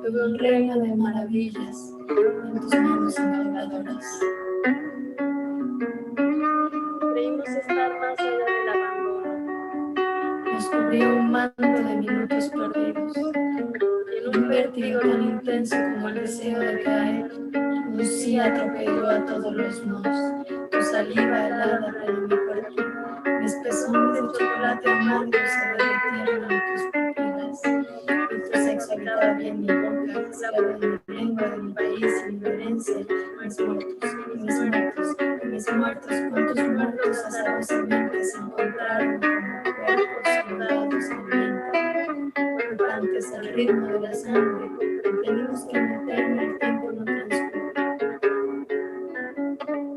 Tuve un reino de maravillas en tus manos encantadoras. Creímos estar más allá del abandono. Nos cubrió un manto de minutos perdidos. Y en Un vértigo tan intenso como el deseo de caer, Lucía atropelló a todos los nos. Tu saliva helada prendió mi cuerpo. Mis pezones de chocolate amargo se derritieron en tus pupilas. Y tu sexo habitaba bien mi boca, esclavo de mi lengua, de mi país y mi violencia. Mis muertos, mis muertos, cuántos muertos azarosamente se encontraron como cuerpos soldados al viento. Antes al ritmo de la sangre, entendimos que en eterno el tiempo no transcurre.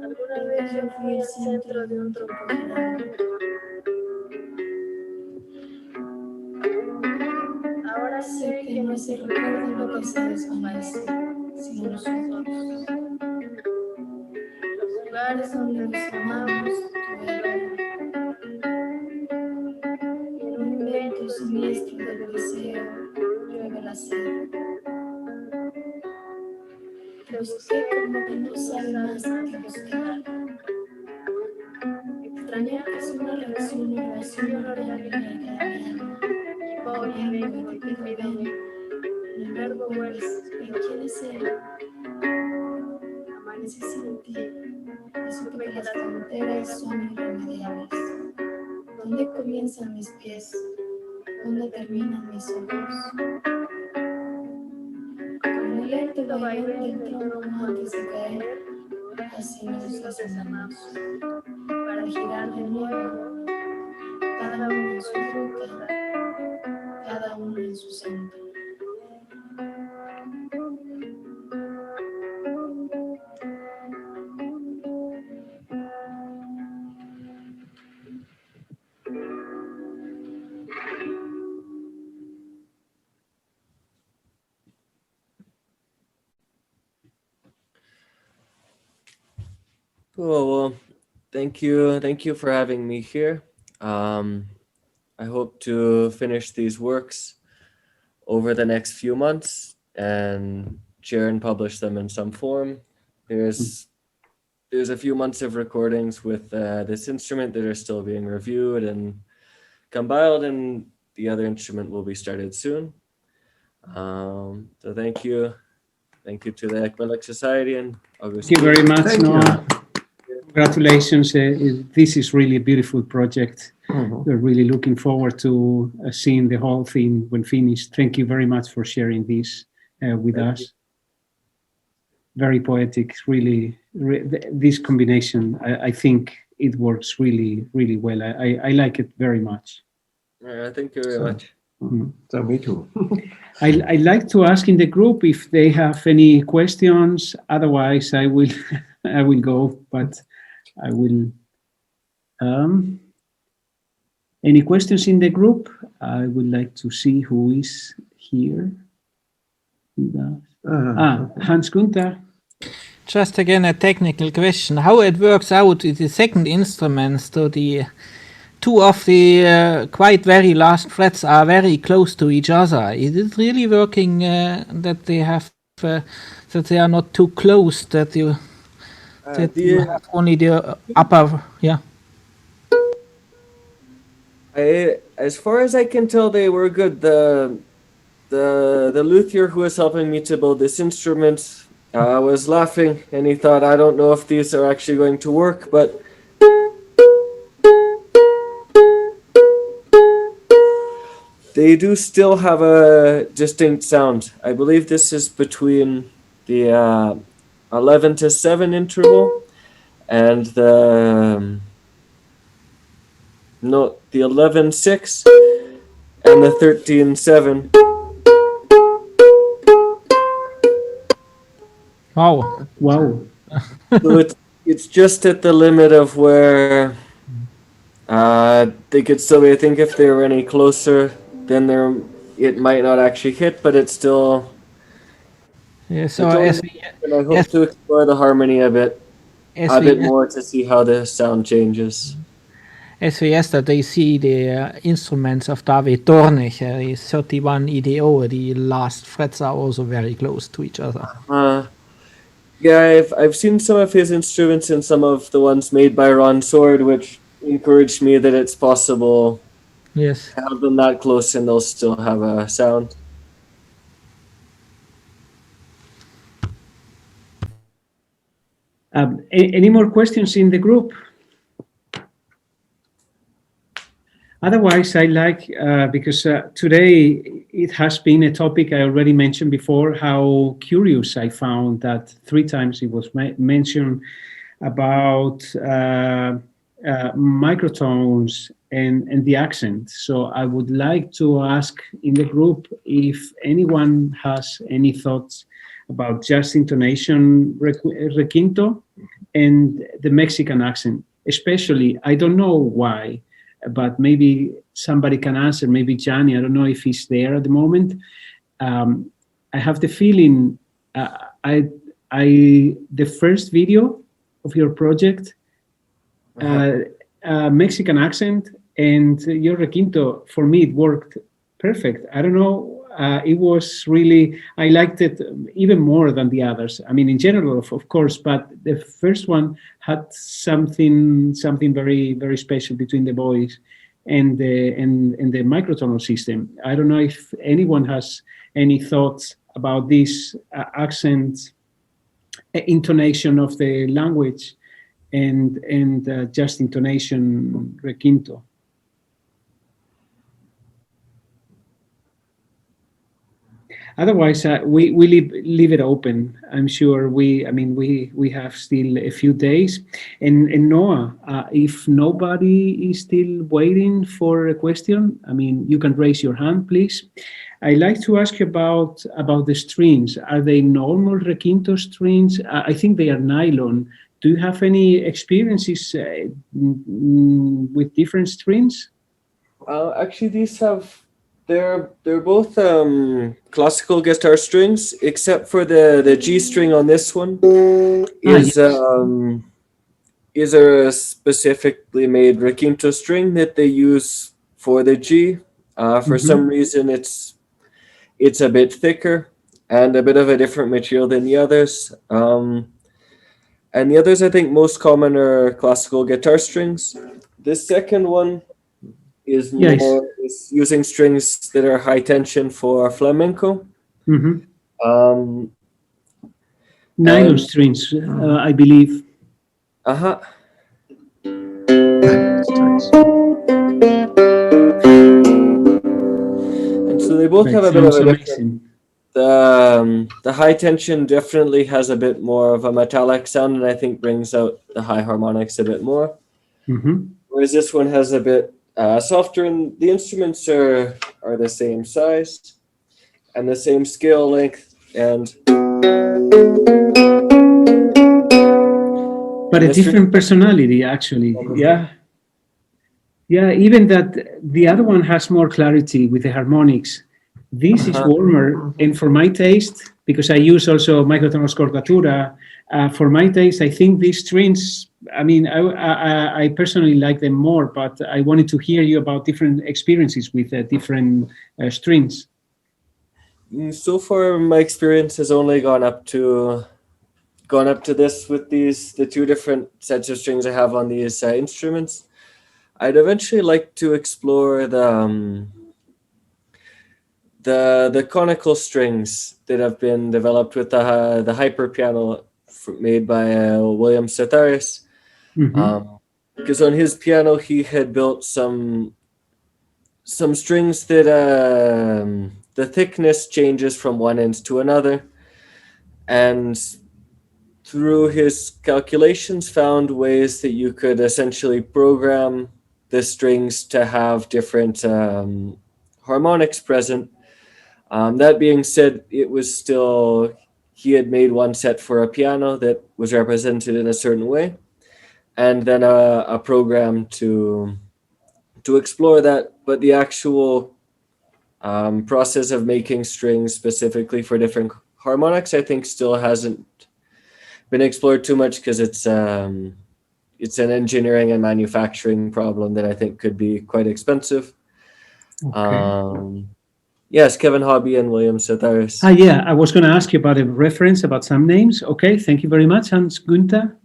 Alguna vez yo fui el centro de un tronco girando. Ahora sé que no es el recuerdo lo que se desvanece, sino los ojos. Los lugares donde nos amamos, tu héroe. En un invento siniestro del deseo, llueve la sed. Te busqué como que no sabe más que buscar. Extrañar que es una reacción orgánica de cada alma. Voy y vengo, te pido ven. El verbo vuelves, pero ¿quién es él? Amanecí sin ti, y supe que las fronteras son irremediables. ¿Dónde comienzan mis pies? ¿Dónde terminan mis ojos? Como el lento vaivén del tronco antes de caer, así nos desamamos, para girar de nuevo, cada uno en su ruta, cada uno en su centro. Cool. Well, thank you for having me here. I hope to finish these works over the next few months and share and publish them in some form. There's a few months of recordings with this instrument that are still being reviewed and compiled, and the other instrument will be started soon. So thank you to the Ecmelic Society and August. Thank you very much, Noah. Congratulations. This is really a beautiful project. We're really looking forward to seeing the whole thing when finished. Thank you very much for sharing this. with us. Very poetic, really. This combination, I think it works really, really well. I like it very much. Thank you very much. So me too. I'd like to ask in the group if they have any questions. Otherwise, I will I will go. But I will. Any questions in the group? I would like to see who is here. Hans Gunther. Just again a technical question. How it works out with the second instrument, so the two of the quite very last frets are very close to each other. Is it really working that they have that they are not too close, that you have only the upper, yeah? As far as I can tell, they were good. The luthier who was helping me to build this instrument was laughing, and he thought, I don't know if these are actually going to work, but they do still have a distinct sound. I believe this is between the 11 to 7 interval and the 11-6 and the 13-7. Wow. Wow. So it's just at the limit of where they could still be. I think if they were any closer, then it might not actually hit, but it's still. Yeah, so I hope to explore the harmony a bit more to see how the sound changes. As we yesterday see the instruments of David Dornich, the 31 EDO, the last frets are also very close to each other. Yeah, I've seen some of his instruments and some of the ones made by Ron Sword, which encouraged me that it's possible to have them that close and they'll still have a sound. Any more questions in the group? Otherwise, I like, because today it has been a topic I already mentioned before, how curious I found that 3 times it was mentioned about microtones and the accent. So I would like to ask in the group if anyone has any thoughts about just intonation, requinto, and the Mexican accent. Especially, I don't know why, but maybe somebody can answer, maybe Gianni, I don't know if he's there at the moment. I have the feeling, the first video of your project, Mexican accent and your requinto, for me, it worked perfect. I don't know, it was really, I liked it even more than the others. I mean, in general, of course, but the first one had something very, very special between the voice and the microtonal system. I don't know if anyone has any thoughts about this accent, intonation of the language, and just intonation requinto. Otherwise, we leave it open. I'm sure we have still a few days. And Noah, if nobody is still waiting for a question, I mean, you can raise your hand, please. I'd like to ask you about the strings. Are they normal requinto strings? I think they are nylon. Do you have any experiences with different strings? Actually, these have. They're both classical guitar strings, except for the G string on this one is a specifically made requinto string that they use for the G. For some reason, it's a bit thicker and a bit of a different material than the others. And the others, I think, most common are classical guitar strings. The second one is more is using strings that are high tension for flamenco. Nylon strings, I believe. And so they both have a bit of a different The high tension definitely has a bit more of a metallic sound, and I think brings out the high harmonics a bit more. Whereas this one has a bit softer, and the instruments are the same size and the same scale length, and but a different personality, actually. Yeah. Yeah, even that the other one has more clarity with the harmonics. This is warmer, and for my taste, because I use also microtonal scordatura, for my taste, I think these strings, I mean, I personally like them more, but I wanted to hear you about different experiences with different strings. So far, my experience has only gone up to this with the two different sets of strings I have on these instruments. I'd eventually like to explore the conical strings that have been developed with the hyper piano made by William Setaris. Because on his piano he had built some strings that the thickness changes from one end to another, and through his calculations found ways that you could essentially program the strings to have different harmonics present. That being said, it was still, he had made one set for a piano that was represented in a certain way, and then a program to explore that. But the actual process of making strings specifically for different harmonics, I think, still hasn't been explored too much, because it's an engineering and manufacturing problem that I think could be quite expensive. Okay. Yes, Kevin Hobby and William Setaris. Yeah, I was going to ask you about a reference, about some names. Okay, thank you very much, Hans Günther.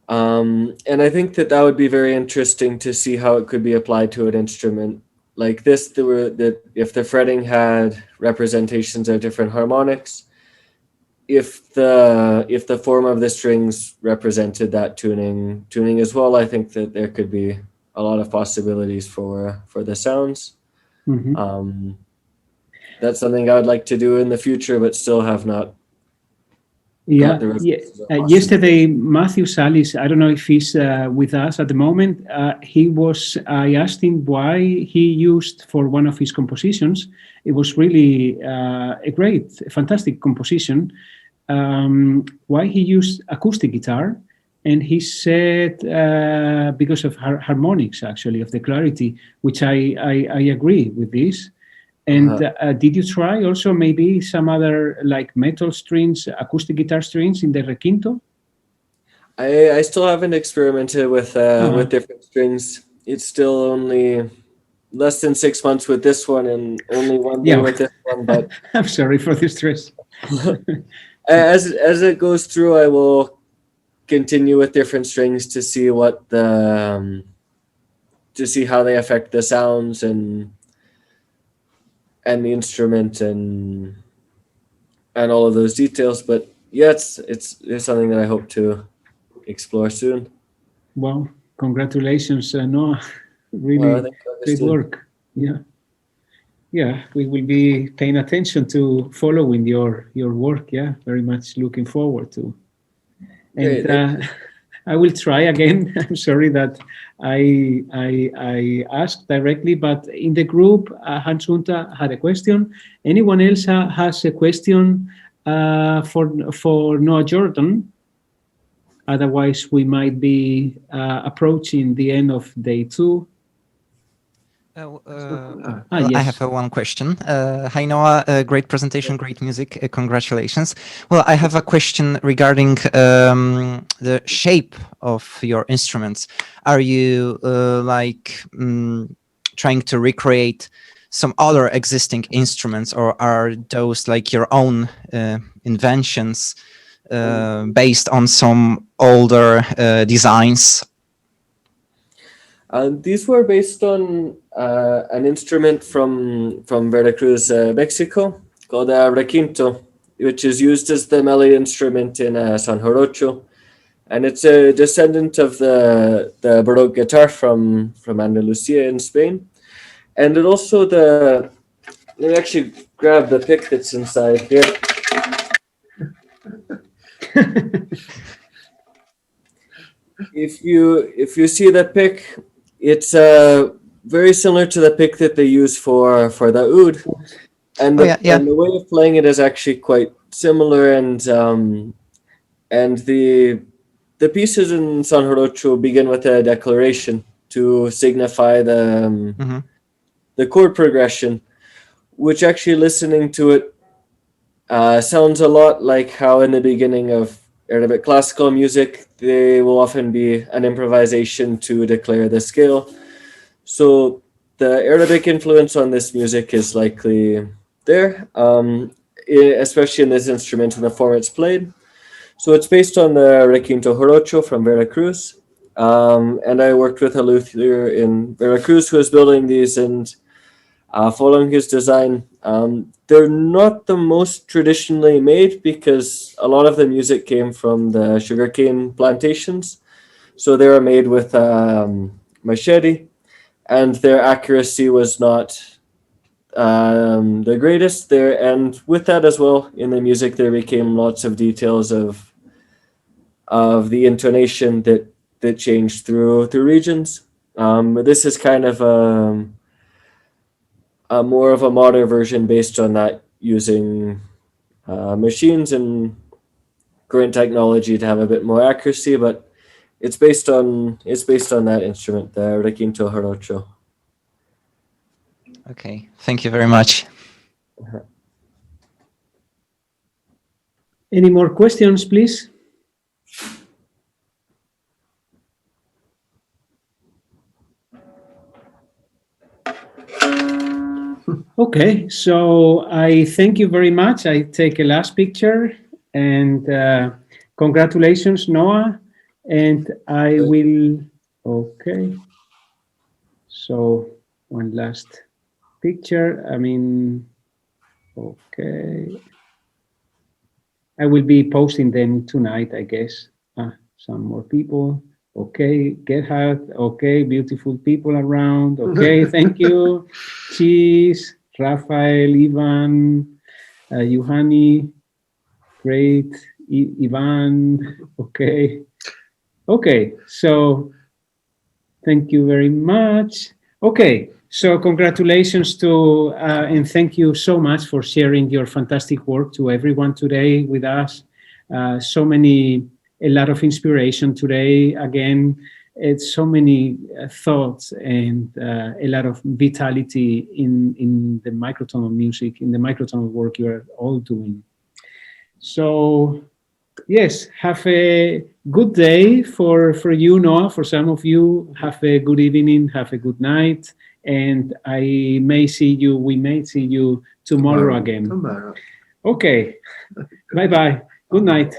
And I think that would be very interesting to see how it could be applied to an instrument like this. If the fretting had representations of different harmonics, if the form of the strings represented that tuning as well, I think that there could be a lot of possibilities for the sounds. That's something I would like to do in the future, but still have not. Yesterday, Matthew Salis, I don't know if he's with us at the moment. I asked him why he used for one of his compositions. It was really a fantastic composition. Why he used acoustic guitar, and he said because of harmonics, actually, of the clarity, which I agree with this. And did you try also maybe some other like metal strings, acoustic guitar strings in the Requinto? I still haven't experimented with different strings. It's still only less than 6 months with this one, and only 1 day with this one. But I'm sorry for the stress. As it goes through, I will continue with different strings to see to see how they affect the sounds and the instrument and all of those details. But yeah, it's something that I hope to explore soon. Well, congratulations, Noah. Really great work. Yeah, we will be paying attention to following your work. Yeah, very much looking forward to. And I will try again. I'm sorry that I asked directly, but in the group, Hans Günther had a question. Anyone else has a question for Noah Jordan? Otherwise, we might be approaching the end of day 2. Yes. I have one question. Hi, Noah. Great presentation, great music. Congratulations. Well, I have a question regarding the shape of your instruments. Are you trying to recreate some other existing instruments, or are those like your own inventions based on some older designs? These were based on an instrument from Veracruz, Mexico, called Requinto, which is used as the melody instrument in San Jarocho, and it's a descendant of the Baroque guitar from Andalusia in Spain, and it also Let me actually grab the pick that's inside here. If you see the pick, it's very similar to the pick that they use for the oud, and and the way of playing it is actually quite similar. And the pieces in San Jarocho begin with a declaration to signify the chord progression, which actually listening to it sounds a lot like how in the beginning of Arabic classical music, they will often be an improvisation to declare the scale. So the Arabic influence on this music is likely there, especially in this instrument in the form it's played. So it's based on the Requinto Jarocho from Veracruz. And I worked with a luthier in Veracruz who was building these, and following his design. They're not the most traditionally made because a lot of the music came from the sugarcane plantations. So they were made with machete, and their accuracy was not the greatest there. And with that as well, in the music, there became lots of details of the intonation that changed through regions. This is kind of a more of a modern version based on that, using machines and current technology to have a bit more accuracy, but it's based on that instrument, the Requinto Jarocho. Okay, thank you very much. Any more questions, please? Okay, so I thank you very much. I take a last picture, and congratulations, Noah. And I will, okay. So one last picture. I mean, okay. I will be posting them tonight, I guess. Some more people. Okay, Gerhard. Okay, beautiful people around. Okay, thank you. Cheese. Rafael, Iván, Yuhani, great, Iván, okay. Okay, so thank you very much. Okay, so congratulations to, and thank you so much for sharing your fantastic work to everyone today with us. A lot of inspiration today. Again, it's so many thoughts and a lot of vitality in the microtonal music, in the microtonal work you are all doing. So yes, have a good day for you, Noah. For some of you, have a good evening, have a good night, and we may see you tomorrow again. Tomorrow. Okay, bye-bye. Good night.